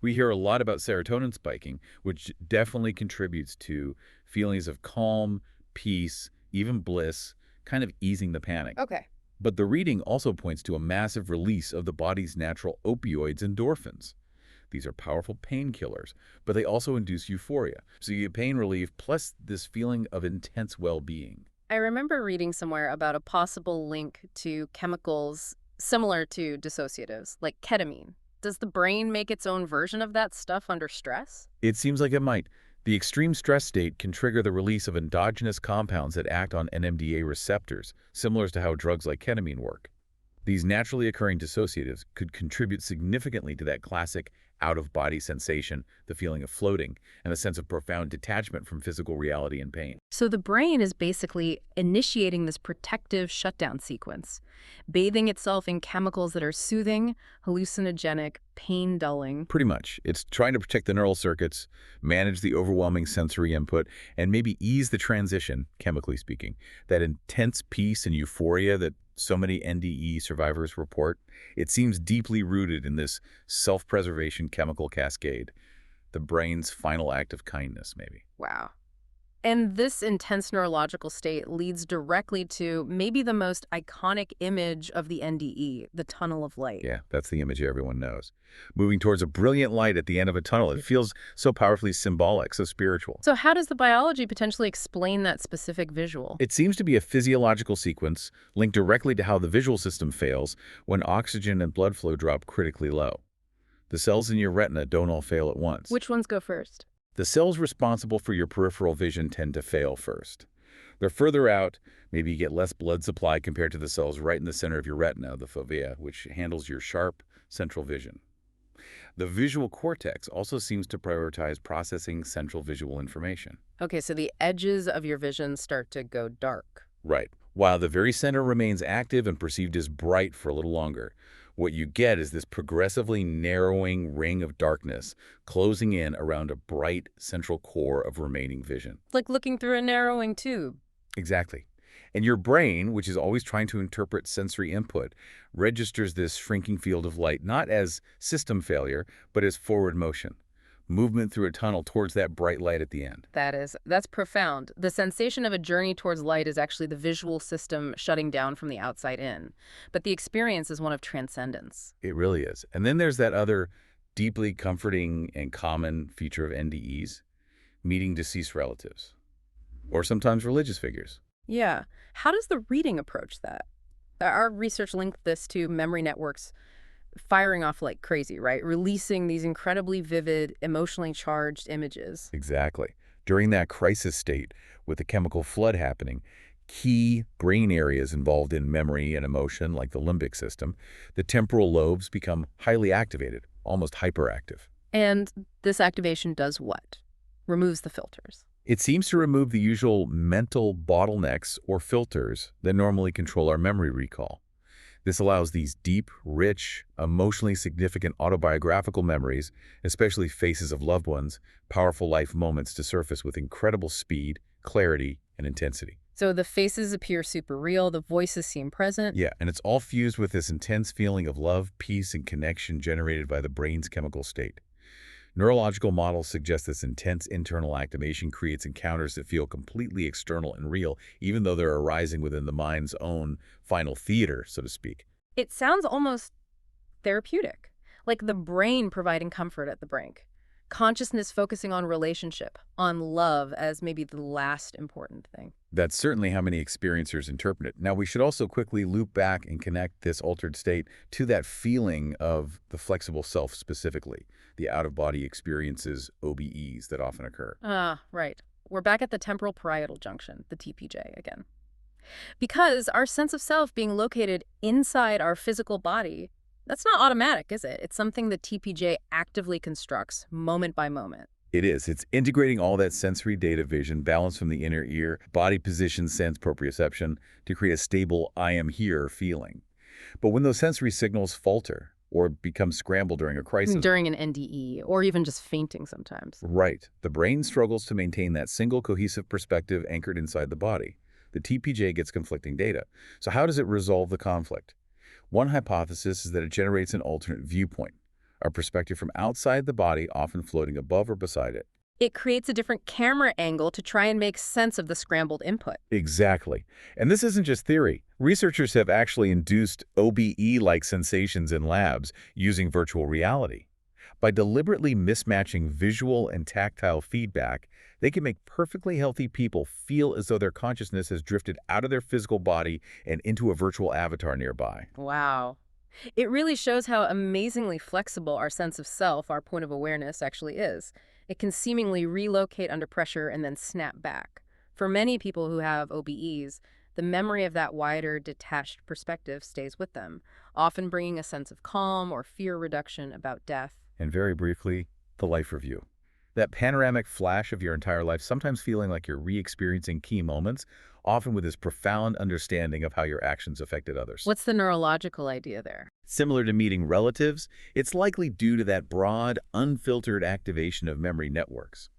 We hear a lot about serotonin spiking, which definitely contributes to feelings of calm, peace, even bliss, kind of easing the panic. Okay. But the reading also points to a massive release of the body's natural opioids, endorphins. These are powerful painkillers, but they also induce euphoria. So you get pain relief plus this feeling of intense well-being. I remember reading somewhere about a possible link to chemicals similar to dissociatives, like ketamine. Does the brain make its own version of that stuff under stress? It seems like it might. The extreme stress state can trigger the release of endogenous compounds that act on NMDA receptors, similar to how drugs like ketamine work. These naturally occurring dissociatives could contribute significantly to that classic out-of-body sensation, the feeling of floating, and a sense of profound detachment from physical reality and pain. So the brain is basically initiating this protective shutdown sequence, bathing itself in chemicals that are soothing, hallucinogenic, pain-dulling. Pretty much. It's trying to protect the neural circuits, manage the overwhelming sensory input, and maybe ease the transition, chemically speaking. That intense peace and euphoria that so many NDE survivors report, it seems deeply rooted in this self-preservation chemical cascade, the brain's final act of kindness, maybe. Wow. And this intense neurological state leads directly to maybe the most iconic image of the NDE, the tunnel of light. Yeah, that's the image everyone knows. Moving towards a brilliant light at the end of a tunnel. It feels so powerfully symbolic, so spiritual. So how does the biology potentially explain that specific visual? It seems to be a physiological sequence linked directly to how the visual system fails when oxygen and blood flow drop critically low. The cells in your retina don't all fail at once. Which ones go first? The cells responsible for your peripheral vision tend to fail first. They're further out, maybe you get less blood supply compared to the cells right in the center of your retina, the fovea, which handles your sharp central vision. The visual cortex also seems to prioritize processing central visual information. Okay, so the edges of your vision start to go dark. Right. While the very center remains active and perceived as bright for a little longer, what you get is this progressively narrowing ring of darkness closing in around a bright central core of remaining vision. Like looking through a narrowing tube. Exactly. And your brain, which is always trying to interpret sensory input, registers this shrinking field of light not as system failure, but as forward motion. Movement through a tunnel towards that bright light at the end. That's profound. The sensation of a journey towards light is actually the visual system shutting down from the outside in. But the experience is one of transcendence. It really is. And then there's that other deeply comforting and common feature of NDEs, meeting deceased relatives, or sometimes religious figures. Yeah. How does the reading approach that? Our research linked this to memory networks firing off like crazy, right? Releasing these incredibly vivid, emotionally charged images. Exactly. During that crisis state, with the chemical flood happening, key brain areas involved in memory and emotion, like the limbic system, the temporal lobes become highly activated, almost hyperactive. And this activation does what? Removes the filters. It seems to remove the usual mental bottlenecks or filters that normally control our memory recall. This allows these deep, rich, emotionally significant autobiographical memories, especially faces of loved ones, powerful life moments to surface with incredible speed, clarity, and intensity. So the faces appear super real, the voices seem present. Yeah, and it's all fused with this intense feeling of love, peace, and connection generated by the brain's chemical state. Neurological models suggest this intense internal activation creates encounters that feel completely external and real, even though they're arising within the mind's own final theater, so to speak. It sounds almost therapeutic, like the brain providing comfort at the brink. Consciousness focusing on relationship, on love as maybe the last important thing. That's certainly how many experiencers interpret it. Now, we should also quickly loop back and connect this altered state to that feeling of the flexible self specifically, the out-of-body experiences, OBEs, that often occur. Right. We're back at the temporal parietal junction, the TPJ again. Because our sense of self being located inside our physical body, that's not automatic, is it? It's something the TPJ actively constructs, moment by moment. It is. It's integrating all that sensory data, vision, balance from the inner ear, body position, sense, proprioception to create a stable I am here feeling. But when those sensory signals falter or become scrambled during a crisis... During an NDE, or even just fainting sometimes. Right. The brain struggles to maintain that single cohesive perspective anchored inside the body. The TPJ gets conflicting data. So how does it resolve the conflict? One hypothesis is that it generates an alternate viewpoint, a perspective from outside the body, often floating above or beside it. It creates a different camera angle to try and make sense of the scrambled input. Exactly. And this isn't just theory. Researchers have actually induced OBE-like sensations in labs using virtual reality. By deliberately mismatching visual and tactile feedback, they can make perfectly healthy people feel as though their consciousness has drifted out of their physical body and into a virtual avatar nearby. Wow. It really shows how amazingly flexible our sense of self, our point of awareness, actually is. It can seemingly relocate under pressure and then snap back. For many people who have OBEs, the memory of that wider, detached perspective stays with them, often bringing a sense of calm or fear reduction about death. And very briefly, the life review. That panoramic flash of your entire life, sometimes feeling like you're re-experiencing key moments, often with this profound understanding of how your actions affected others. What's the neurological idea there? Similar to meeting relatives, it's likely due to that broad, unfiltered activation of memory networks.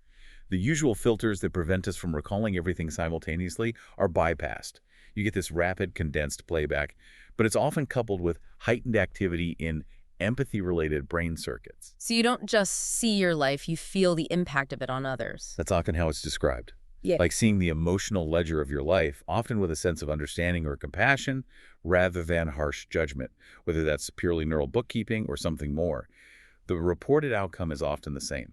The usual filters that prevent us from recalling everything simultaneously are bypassed. You get this rapid, condensed playback, but it's often coupled with heightened activity in empathy-related brain circuits. So you don't just see your life, you feel the impact of it on others. That's often how it's described. Yeah. Like seeing the emotional ledger of your life, often with a sense of understanding or compassion, rather than harsh judgment, whether that's purely neural bookkeeping or something more. The reported outcome is often the same.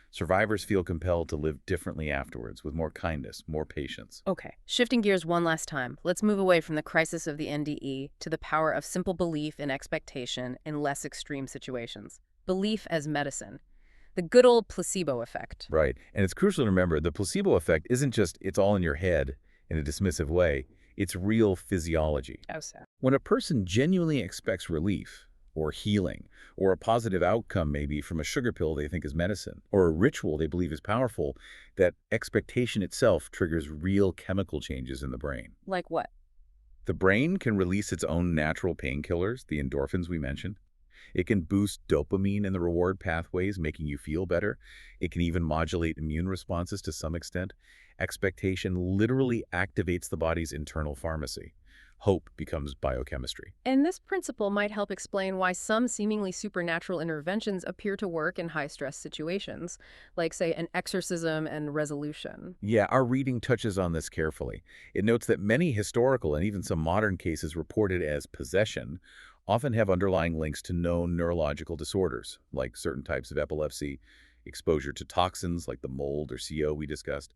Survivors feel compelled to live differently afterwards, with more kindness, more patience. Okay, shifting gears one last time, let's move away from the crisis of the NDE to the power of simple belief and expectation in less extreme situations. Belief as medicine. The good old placebo effect. Right, and it's crucial to remember the placebo effect isn't just it's all in your head in a dismissive way. It's real physiology. Oh, sad. When a person genuinely expects relief, or healing, or a positive outcome maybe from a sugar pill they think is medicine, or a ritual they believe is powerful, that expectation itself triggers real chemical changes in the brain. Like what? The brain can release its own natural painkillers, the endorphins we mentioned. It can boost dopamine in the reward pathways, making you feel better. It can even modulate immune responses to some extent. Expectation literally activates the body's internal pharmacy. Hope becomes biochemistry. And this principle might help explain why some seemingly supernatural interventions appear to work in high-stress situations, like, say, an exorcism and resolution. Yeah, our reading touches on this carefully. It notes that many historical and even some modern cases reported as possession often have underlying links to known neurological disorders, like certain types of epilepsy, exposure to toxins like the mold or CO we discussed,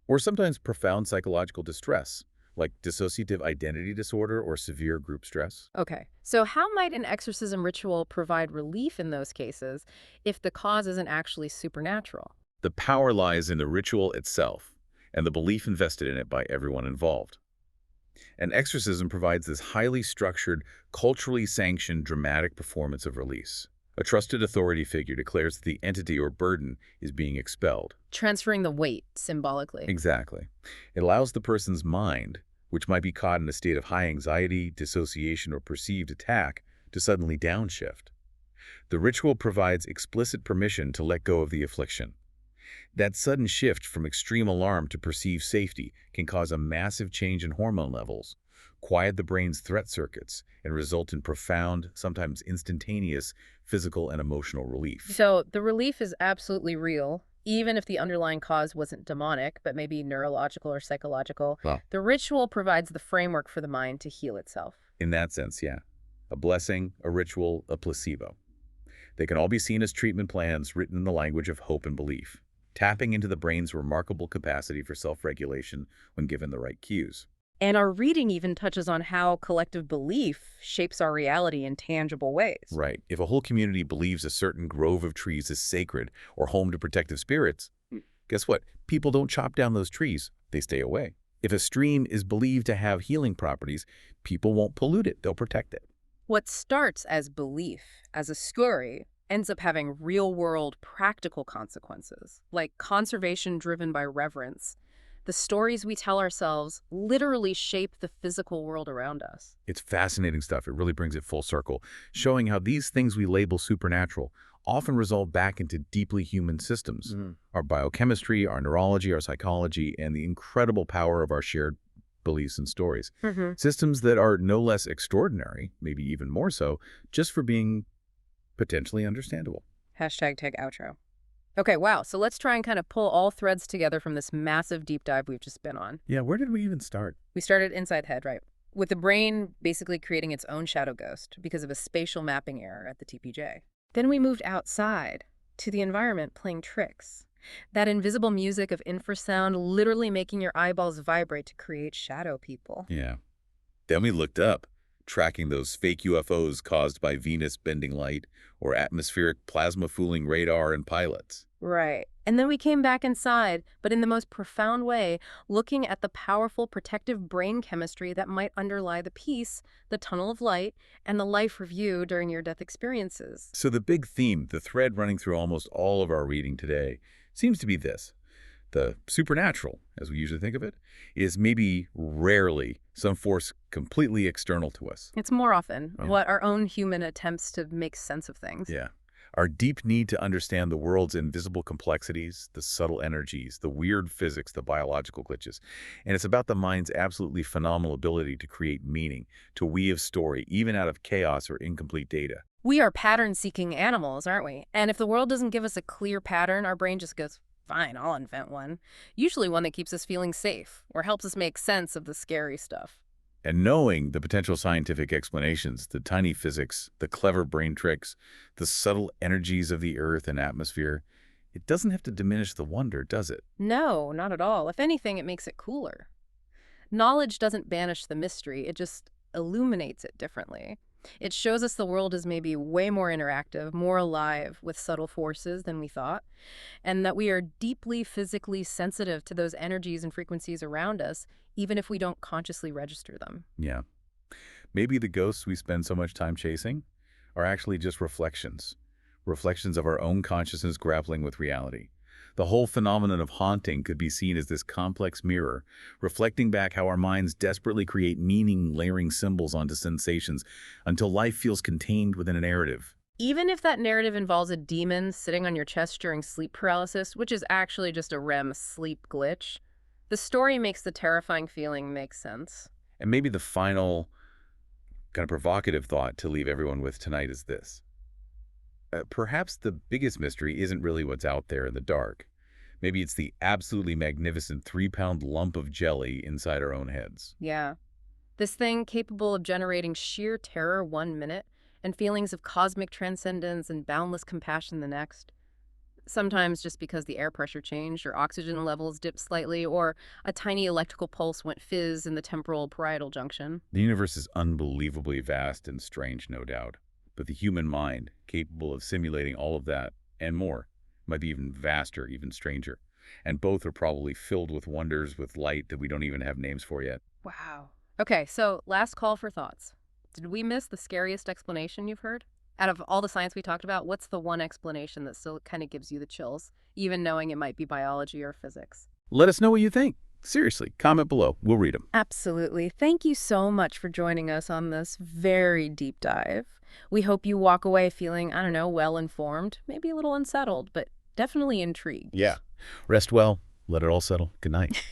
or sometimes profound psychological distress, like dissociative identity disorder or severe group stress. Okay, so how might an exorcism ritual provide relief in those cases if the cause isn't actually supernatural? The power lies in the ritual itself and the belief invested in it by everyone involved. An exorcism provides this highly structured, culturally sanctioned, dramatic performance of release. A trusted authority figure declares that the entity or burden is being expelled. Transferring the weight, symbolically. Exactly. It allows the person's mind, which might be caught in a state of high anxiety, dissociation, or perceived attack, to suddenly downshift. The ritual provides explicit permission to let go of the affliction. That sudden shift from extreme alarm to perceived safety can cause a massive change in hormone levels, quiet the brain's threat circuits, and result in profound, sometimes instantaneous, physical and emotional relief. So the relief is absolutely real, even if the underlying cause wasn't demonic, but maybe neurological or psychological. Well, the ritual provides the framework for the mind to heal itself. In that sense, yeah. A blessing, a ritual, a placebo. They can all be seen as treatment plans written in the language of hope and belief, tapping into the brain's remarkable capacity for self-regulation when given the right cues. And our reading even touches on how collective belief shapes our reality in tangible ways. Right. If a whole community believes a certain grove of trees is sacred or home to protective spirits, guess what? People don't chop down those trees. They stay away. If a stream is believed to have healing properties, people won't pollute it. They'll protect it. What starts as belief, as a story, ends up having real-world practical consequences, like conservation driven by reverence. The stories we tell ourselves literally shape the physical world around us. It's fascinating stuff. It really brings it full circle, showing how these things we label supernatural often resolve back into deeply human systems. Our biochemistry, our neurology, our psychology, and the incredible power of our shared beliefs and stories. Systems that are no less extraordinary, maybe even more so, just for being potentially understandable. Hashtag tag outro. Okay, wow. So let's try and kind of pull all threads together from this massive deep dive we've just been on. Yeah, where did we even start? We started inside head, right? With the brain basically creating its own shadow ghost because of a spatial mapping error at the TPJ. Then we moved outside to the environment playing tricks. That invisible music of infrasound literally making your eyeballs vibrate to create shadow people. Yeah. Then we looked up tracking those fake UFOs caused by Venus bending light or atmospheric plasma fooling radar and pilots. Right. And then we came back inside, but in the most profound way, looking at the powerful protective brain chemistry that might underlie the peace, the tunnel of light, and the life review during near-death experiences. So the big theme, the thread running through almost all of our reading today, seems to be this. The supernatural, as we usually think of it, is maybe rarely some force completely external to us. It's more often what our own human attempts to make sense of things. Yeah. Our deep need to understand the world's invisible complexities, the subtle energies, the weird physics, the biological glitches. And it's about the mind's absolutely phenomenal ability to create meaning, to weave story, even out of chaos or incomplete data. We are pattern-seeking animals, aren't we? And if the world doesn't give us a clear pattern, our brain just goes, fine, I'll invent one. Usually one that keeps us feeling safe or helps us make sense of the scary stuff. And knowing the potential scientific explanations, the tiny physics, the clever brain tricks, the subtle energies of the earth and atmosphere, it doesn't have to diminish the wonder, does it? No, not at all. If anything, it makes it cooler. Knowledge doesn't banish the mystery, it just illuminates it differently. It shows us the world is maybe way more interactive, more alive with subtle forces than we thought, and that we are deeply physically sensitive to those energies and frequencies around us, even if we don't consciously register them. Yeah. Maybe the ghosts we spend so much time chasing are actually just reflections of our own consciousness grappling with reality. The whole phenomenon of haunting could be seen as this complex mirror, reflecting back how our minds desperately create meaning, layering symbols onto sensations until life feels contained within a narrative. Even if that narrative involves a demon sitting on your chest during sleep paralysis, which is actually just a REM sleep glitch, the story makes the terrifying feeling make sense. And maybe the final kind of provocative thought to leave everyone with tonight is this. Perhaps the biggest mystery isn't really what's out there in the dark. Maybe it's the absolutely magnificent 3-pound lump of jelly inside our own heads. Yeah. This thing capable of generating sheer terror 1 minute and feelings of cosmic transcendence and boundless compassion the next. Sometimes just because the air pressure changed or oxygen levels dipped slightly or a tiny electrical pulse went fizz in the temporal parietal junction. The universe is unbelievably vast and strange, no doubt. But the human mind, capable of simulating all of that and more, might be even vaster, even stranger. And both are probably filled with wonders with light that we don't even have names for yet. Wow. Okay, so last call for thoughts. Did we miss the scariest explanation you've heard? Out of all the science we talked about, what's the one explanation that still kind of gives you the chills, even knowing it might be biology or physics? Let us know what you think. Seriously, comment below. We'll read them. Absolutely. Thank you so much for joining us on this very deep dive. We hope you walk away feeling, I don't know, well-informed, maybe a little unsettled, but definitely intrigued. Yeah. Rest well. Let it all settle. Good night.